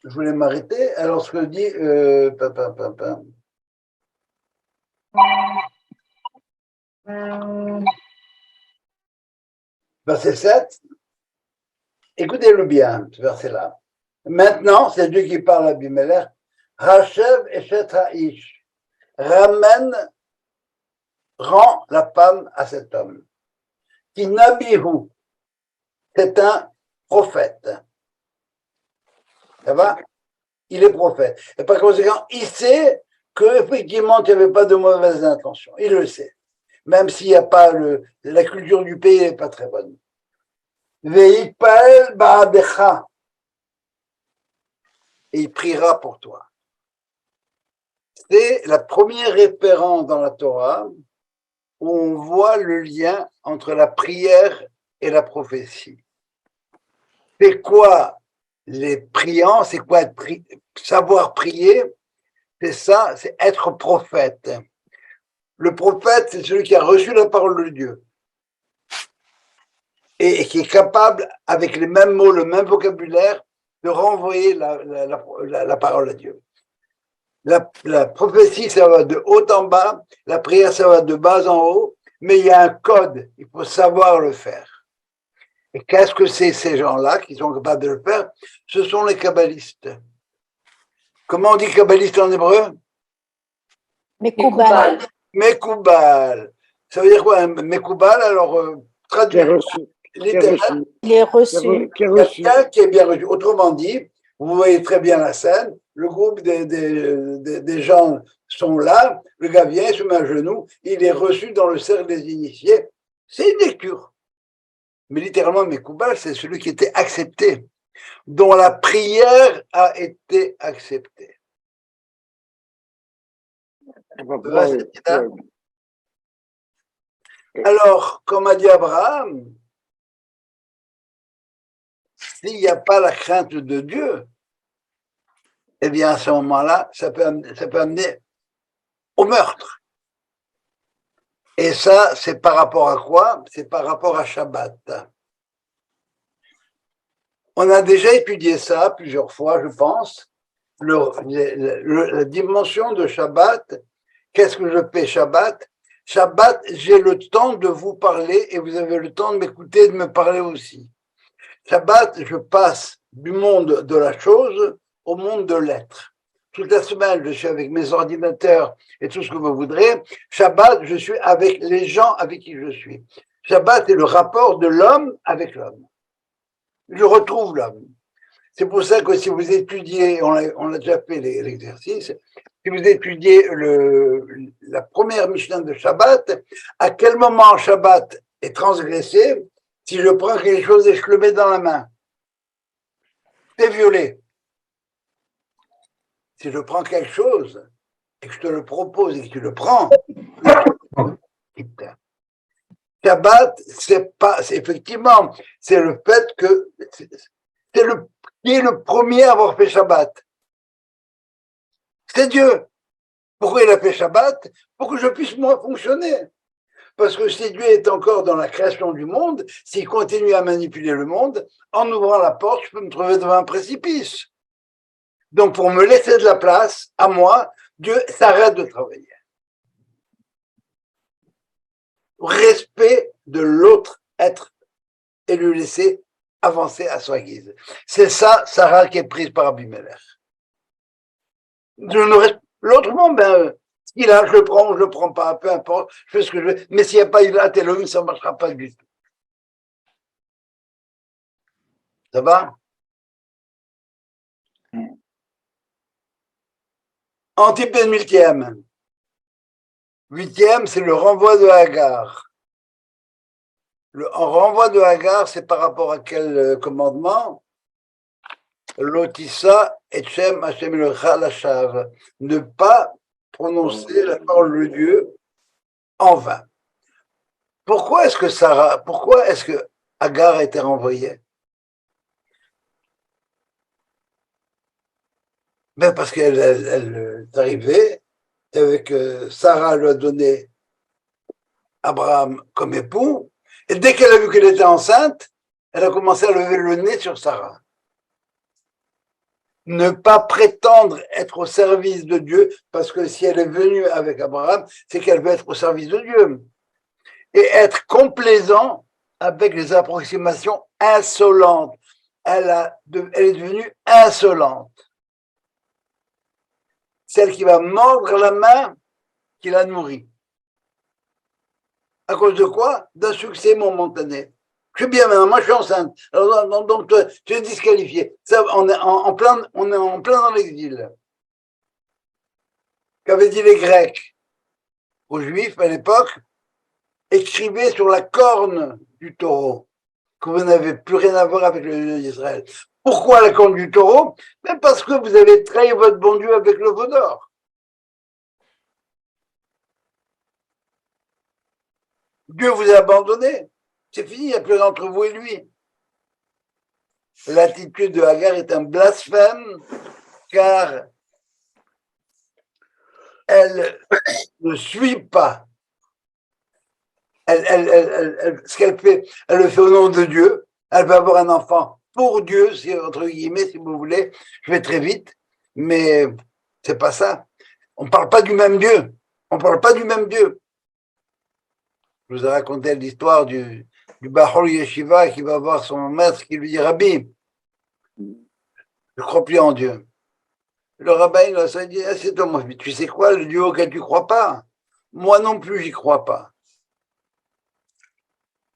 je voulais m'arrêter. Alors, ce que dit verset 7, écoutez-le bien, ce verset-là. Maintenant, c'est Dieu qui parle à Abimelech, Rachev et Haïch, rend la femme à cet homme. Qui Nabihu, c'est un prophète. Ça va? Il est prophète. Et par conséquent, il sait qu'effectivement, il n'y avait pas de mauvaises intentions. Il le sait. Même s'il n'y a pas la culture du pays n'est pas très bonne. Ve'ikpael ba'adecha. Et il priera pour toi. C'est la première référence dans la Torah où on voit le lien entre la prière et la prophétie. C'est quoi les priants? C'est quoi savoir prier? C'est ça, c'est être prophète. Le prophète, c'est celui qui a reçu la parole de Dieu et qui est capable, avec les mêmes mots, le même vocabulaire, de renvoyer la parole à Dieu. La prophétie, ça va de haut en bas, la prière, ça va de bas en haut, mais il y a un code, il faut savoir le faire. Et qu'est-ce que c'est ces gens-là qui sont capables de le faire? Ce sont les kabbalistes. Comment on dit kabbaliste en hébreu? Mekoubal. Mekoubal. Ça veut dire quoi? Mekoubal, alors traduit littéralement. Il est reçu. Quelqu'un qui est bien reçu. Autrement dit, vous voyez très bien la scène, le groupe des gens sont là, le gars vient, se met à genoux, il est reçu dans le cercle des initiés. C'est une lecture. Mais littéralement, Mekoubal, c'est celui qui était accepté, dont la prière a été acceptée. Alors, comme a dit Abraham, s'il n'y a pas la crainte de Dieu, eh bien, à ce moment-là, ça peut amener au meurtre. Et ça, c'est par rapport à quoi? C'est par rapport à Shabbat. On a déjà étudié ça plusieurs fois, je pense. La dimension de Shabbat. Qu'est-ce que je fais Shabbat? Shabbat, j'ai le temps de vous parler et vous avez le temps de m'écouter et de me parler aussi. Shabbat, je passe du monde de la chose au monde de l'être. Toute la semaine, je suis avec mes ordinateurs et tout ce que vous voudrez. Shabbat, je suis avec les gens avec qui je suis. Shabbat est le rapport de l'homme avec l'homme. Je retrouve l'homme. C'est pour ça que si vous étudiez, on a déjà fait l'exercice, si vous étudiez la première Mishnah de Shabbat, à quel moment Shabbat est transgressé si je prends quelque chose et je le mets dans la main? C'est violé. Si je prends quelque chose et que je te le propose et que tu le prends, Shabbat, effectivement, c'est le fait que c'est qui est le premier à avoir fait Shabbat? C'est Dieu. Pourquoi il a fait Shabbat? Pour que je puisse moi fonctionner. Parce que si Dieu est encore dans la création du monde, s'il continue à manipuler le monde, en ouvrant la porte, je peux me trouver devant un précipice. Donc, pour me laisser de la place, à moi, Dieu s'arrête de travailler. Respect de l'autre être et lui laisser avancer à sa guise. C'est ça, Sarah, qui est prise par Abimelech. L'autrement, il a, je le prends ou je le prends pas, peu importe, je fais ce que je veux. Mais s'il n'y a pas Ilat Elohim, ça ne marchera pas du tout. Ça va? Antipénultième. Huitième, c'est le renvoi de Hagar. En renvoi de Hagar, c'est par rapport à quel commandement? Lotissa et Shem Hashem Elocha Lashav. Ne pas prononcer la parole de Dieu en vain. Pourquoi est-ce que Hagar a été renvoyée? Ben parce qu'elle est arrivée, avec Sarah lui a donné Abraham comme époux, et dès qu'elle a vu qu'elle était enceinte, elle a commencé à lever le nez sur Sarah. Ne pas prétendre être au service de Dieu, parce que si elle est venue avec Abraham, c'est qu'elle veut être au service de Dieu. Et être complaisant avec les approximations insolentes. Elle est devenue insolente. Celle qui va mordre la main qui la nourrit. À cause de quoi? D'un succès momentané. Je suis bien maintenant, moi je suis enceinte. Alors, donc toi, tu es disqualifié. Ça, on est en plein dans l'exil. Qu'avaient dit les Grecs aux Juifs à l'époque? Écrivez sur la corne du taureau que vous n'avez plus rien à voir avec le Dieu d'Israël. Pourquoi la corne du taureau? Mais parce que vous avez trahi votre bon Dieu avec le veau d'or. Dieu vous a abandonné. C'est fini, il n'y a plus d'entre vous et lui. L'attitude de Hagar est un blasphème, car elle ne suit pas. Ce qu'elle fait, elle le fait au nom de Dieu. Elle va avoir un enfant pour Dieu, entre guillemets, si vous voulez. Je vais très vite, mais c'est pas ça. On ne parle pas du même Dieu. On ne parle pas du même Dieu. Je vous ai raconté l'histoire du Bahol Yeshiva qui va voir son maître qui lui dit: Rabbi, je ne crois plus en Dieu. Le rabbin, il a dit: c'est toi, mon fils, tu sais quoi, le Dieu auquel tu ne crois pas? Moi non plus, j'y crois pas.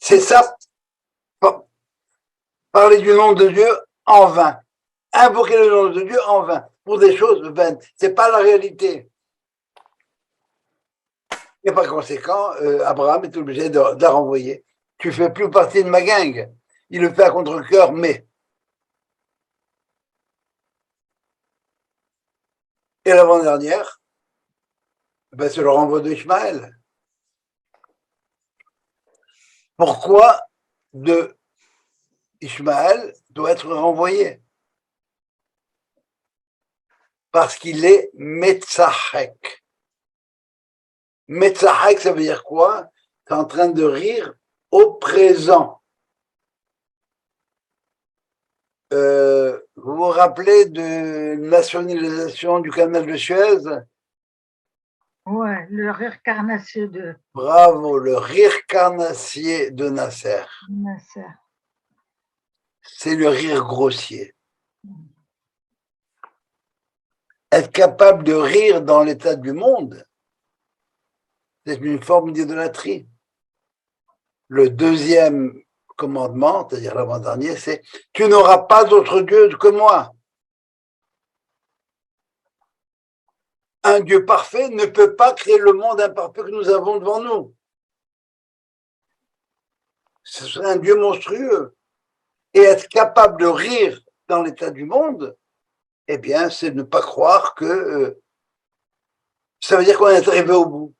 C'est ça, parler du nom de Dieu en vain. Invoquer le nom de Dieu en vain, pour des choses vaines. Ce n'est pas la réalité. Et par conséquent, Abraham est obligé de la renvoyer. Tu ne fais plus partie de ma gang. Il le fait à contre-cœur, mais. Et l'avant-dernière, c'est le renvoi d'Ishmaël. Pourquoi Ishmaël doit être renvoyé? Parce qu'il est Metzahek. Metzahek, ça veut dire quoi? C'est en train de rire au présent. Vous vous rappelez de nationalisation du canal de Suez? Ouais, le rire carnassier de... Bravo, le rire carnassier de Nasser. Nasser. C'est le rire grossier. Être capable de rire dans l'état du monde, c'est une forme d'idolâtrie. Le deuxième commandement, c'est-à-dire l'avant-dernier, c'est « Tu n'auras pas d'autre Dieu que moi ». Un Dieu parfait ne peut pas créer le monde imparfait que nous avons devant nous. Ce serait un Dieu monstrueux. Et être capable de rire dans l'état du monde, eh bien, c'est ne pas croire que ça veut dire qu'on est arrivé au bout.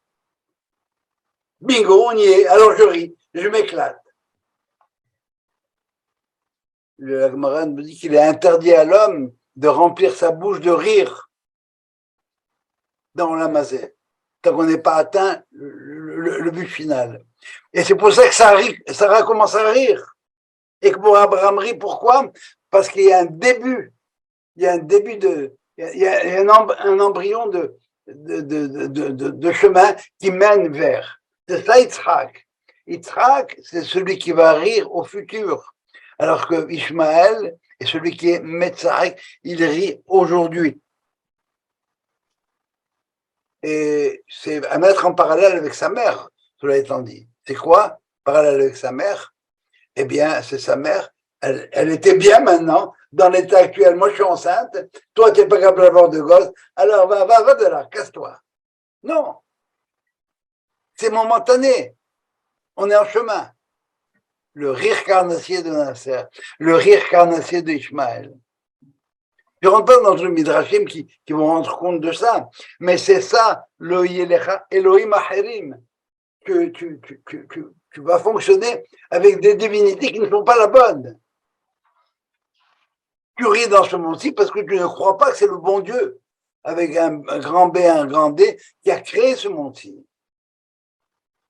Bingo, on y est, alors je ris, je m'éclate. Le Gemara me dit qu'il est interdit à l'homme de remplir sa bouche de rire dans la mazet, tant qu'on n'est pas atteint le but final. Et c'est pour ça que Sarah commence à rire. Et que pour Abraham rit, pourquoi? Parce qu'il y a un début, il y a un embryon de chemin qui mène vers. C'est ça Yitzhak. Yitzhak, c'est celui qui va rire au futur. Alors que Ishmaël est celui qui est Metzahek, il rit aujourd'hui. Et c'est à mettre en parallèle avec sa mère, cela étant dit. C'est quoi, parallèle avec sa mère? Eh bien, c'est sa mère. Elle était bien maintenant, dans l'état actuel. Moi, je suis enceinte. Toi, tu n'es pas capable d'avoir de gosse. Alors, va de là, casse-toi. Non. C'est momentané. On est en chemin. le rire carnassier de Nasser, le rire carnassier d'Ishmaël. Je ne rentre pas dans le Midrashim qui vont rendre compte de ça, mais c'est ça, le Yelecha Elohim Acherim, que tu vas fonctionner avec des divinités qui ne sont pas la bonne. Tu ris dans ce monde-ci parce que tu ne crois pas que c'est le bon Dieu, avec un grand B, un grand D, qui a créé ce monde-ci.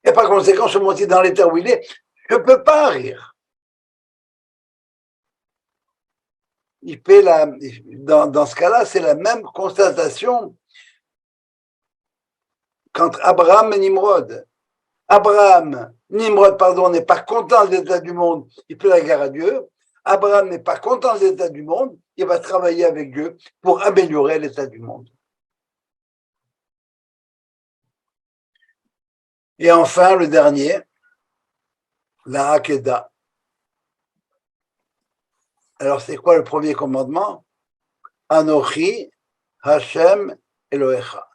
Et par conséquent, ce monde-ci, dans l'état où il est, je ne peux pas rire. Il fait dans ce cas-là, c'est la même constatation qu'entre Abraham et Nimrod. Nimrod, n'est pas content de l'état du monde, il fait la guerre à Dieu. Abraham n'est pas content de l'état du monde, il va travailler avec Dieu pour améliorer l'état du monde. Et enfin, le dernier, la Hakeda. Alors, c'est quoi le premier commandement? Anochi, Hashem, Elohecha.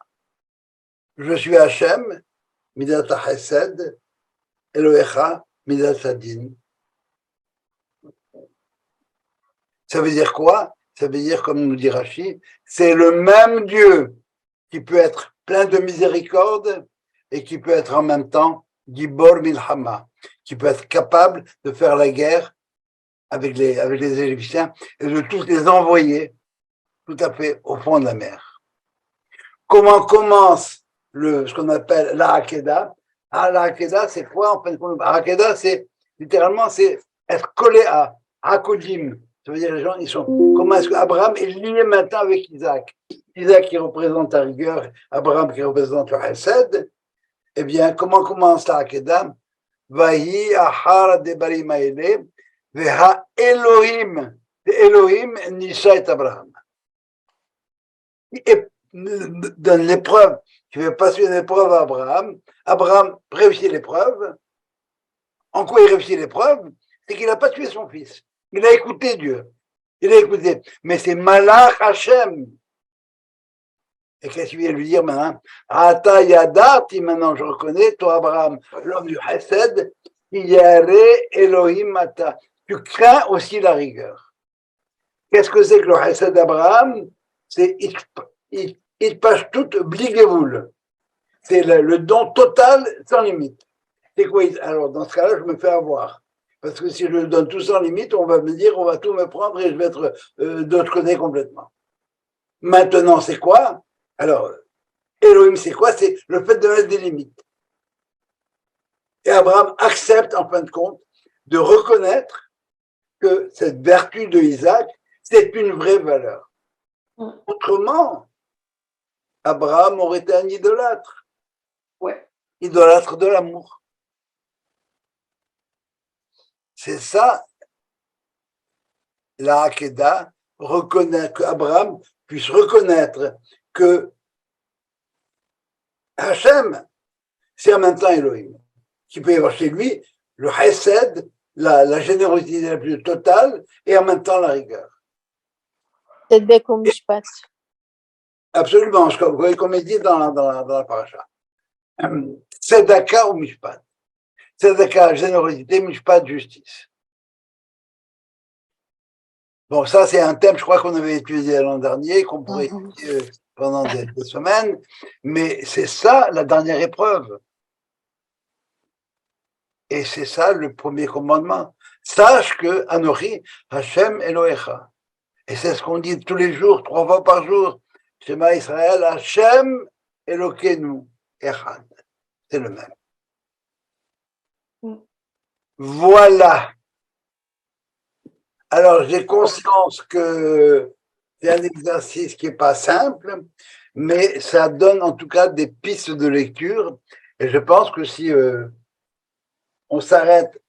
Je suis Hashem, Midat HaChesed, Elohecha, Midat HaDin. Ça veut dire quoi? Ça veut dire, comme nous dit Rashi, c'est le même Dieu qui peut être plein de miséricorde et qui peut être en même temps Gibor Milhama, qui peut être capable de faire la guerre avec les Égyptiens et de tous les envoyer tout à fait au fond de la mer. Comment commence ce qu'on appelle la Hakeda? La Hakeda, c'est quoi en fin de compte? La Hakeda, c'est littéralement c'est être collé à Hakodim. Ça veut dire les gens, ils sont. Comment est-ce qu'Abraham est lié maintenant avec Isaac? Isaac qui représente la rigueur, Abraham qui représente le Hesed. Eh bien, comment commence la Hakeda? Vahi ahar debarim haele veha Elohim nisha et Abraham. Et dans l'épreuve, qui veut passer une épreuve à Abraham, Abraham réussit l'épreuve. En quoi il réussit l'épreuve? C'est qu'il n'a pas tué son fils. Il a écouté Dieu. Il a écouté. Mais c'est Malach Hashem. Et qu'est-ce qu'il vient lui dire maintenant? Ata yadati, maintenant je reconnais, toi Abraham, l'homme du Hesed, Yare Elohim Ata. Tu crains aussi la rigueur. Qu'est-ce que c'est que le Hesed d'Abraham? C'est il passe tout bligevoul. C'est le don total sans limite. C'est quoi? Alors dans ce cas-là, je me fais avoir. Parce que si je le donne tout sans limite, on va me dire, on va tout me prendre et je vais être de l'autre côté complètement. Maintenant, c'est quoi? Alors, Elohim, c'est quoi? C'est le fait de mettre des limites. Et Abraham accepte, en fin de compte, de reconnaître que cette vertu de Isaac, c'est une vraie valeur. Autrement, Abraham aurait été un idolâtre. Ouais. Idolâtre de l'amour. C'est ça, la Hakeda, qu'Abraham puisse reconnaître que Hachem, c'est en même temps Elohim, qui peut y avoir chez lui le Hesed, la générosité la plus totale, et en même temps la rigueur. Tzedek u'mishpat. Absolument, comme il dit dans la paracha. Tzedaka ou Mishpat. Tzedaka, générosité, Mishpat, justice. Bon, ça, c'est un thème, je crois qu'on avait étudié l'an dernier, qu'on pourrait étudier pendant des semaines, mais c'est ça la dernière épreuve. Et c'est ça le premier commandement. Sache que Anochi, Hashem Elohecha. Et c'est ce qu'on dit tous les jours, 3 fois par jour. Shema Israël, Hashem Elokeinu Echad. C'est le même. Voilà. Alors, j'ai conscience que c'est un exercice qui n'est pas simple, mais ça donne en tout cas des pistes de lecture. Et je pense que si on s'arrête,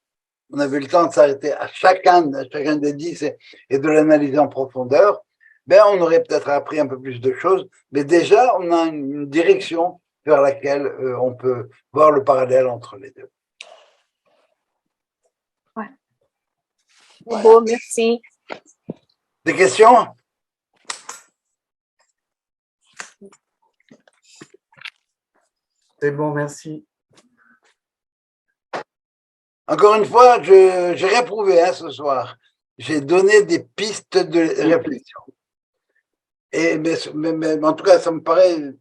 on avait le temps de s'arrêter à chacun des 10 et de l'analyser en profondeur, ben on aurait peut-être appris un peu plus de choses. Mais déjà, on a une direction vers laquelle on peut voir le parallèle entre les deux. Voilà. Bon, merci. Des questions? C'est bon, merci. Encore une fois, j'ai réprouvé ce soir. J'ai donné des pistes de réflexion. Mais en tout cas, ça me paraît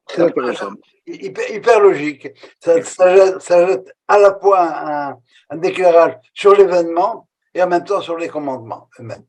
très intéressant. Hyper logique. Ça jette à la fois un éclairage sur l'événement et en même temps sur les commandements eux-mêmes.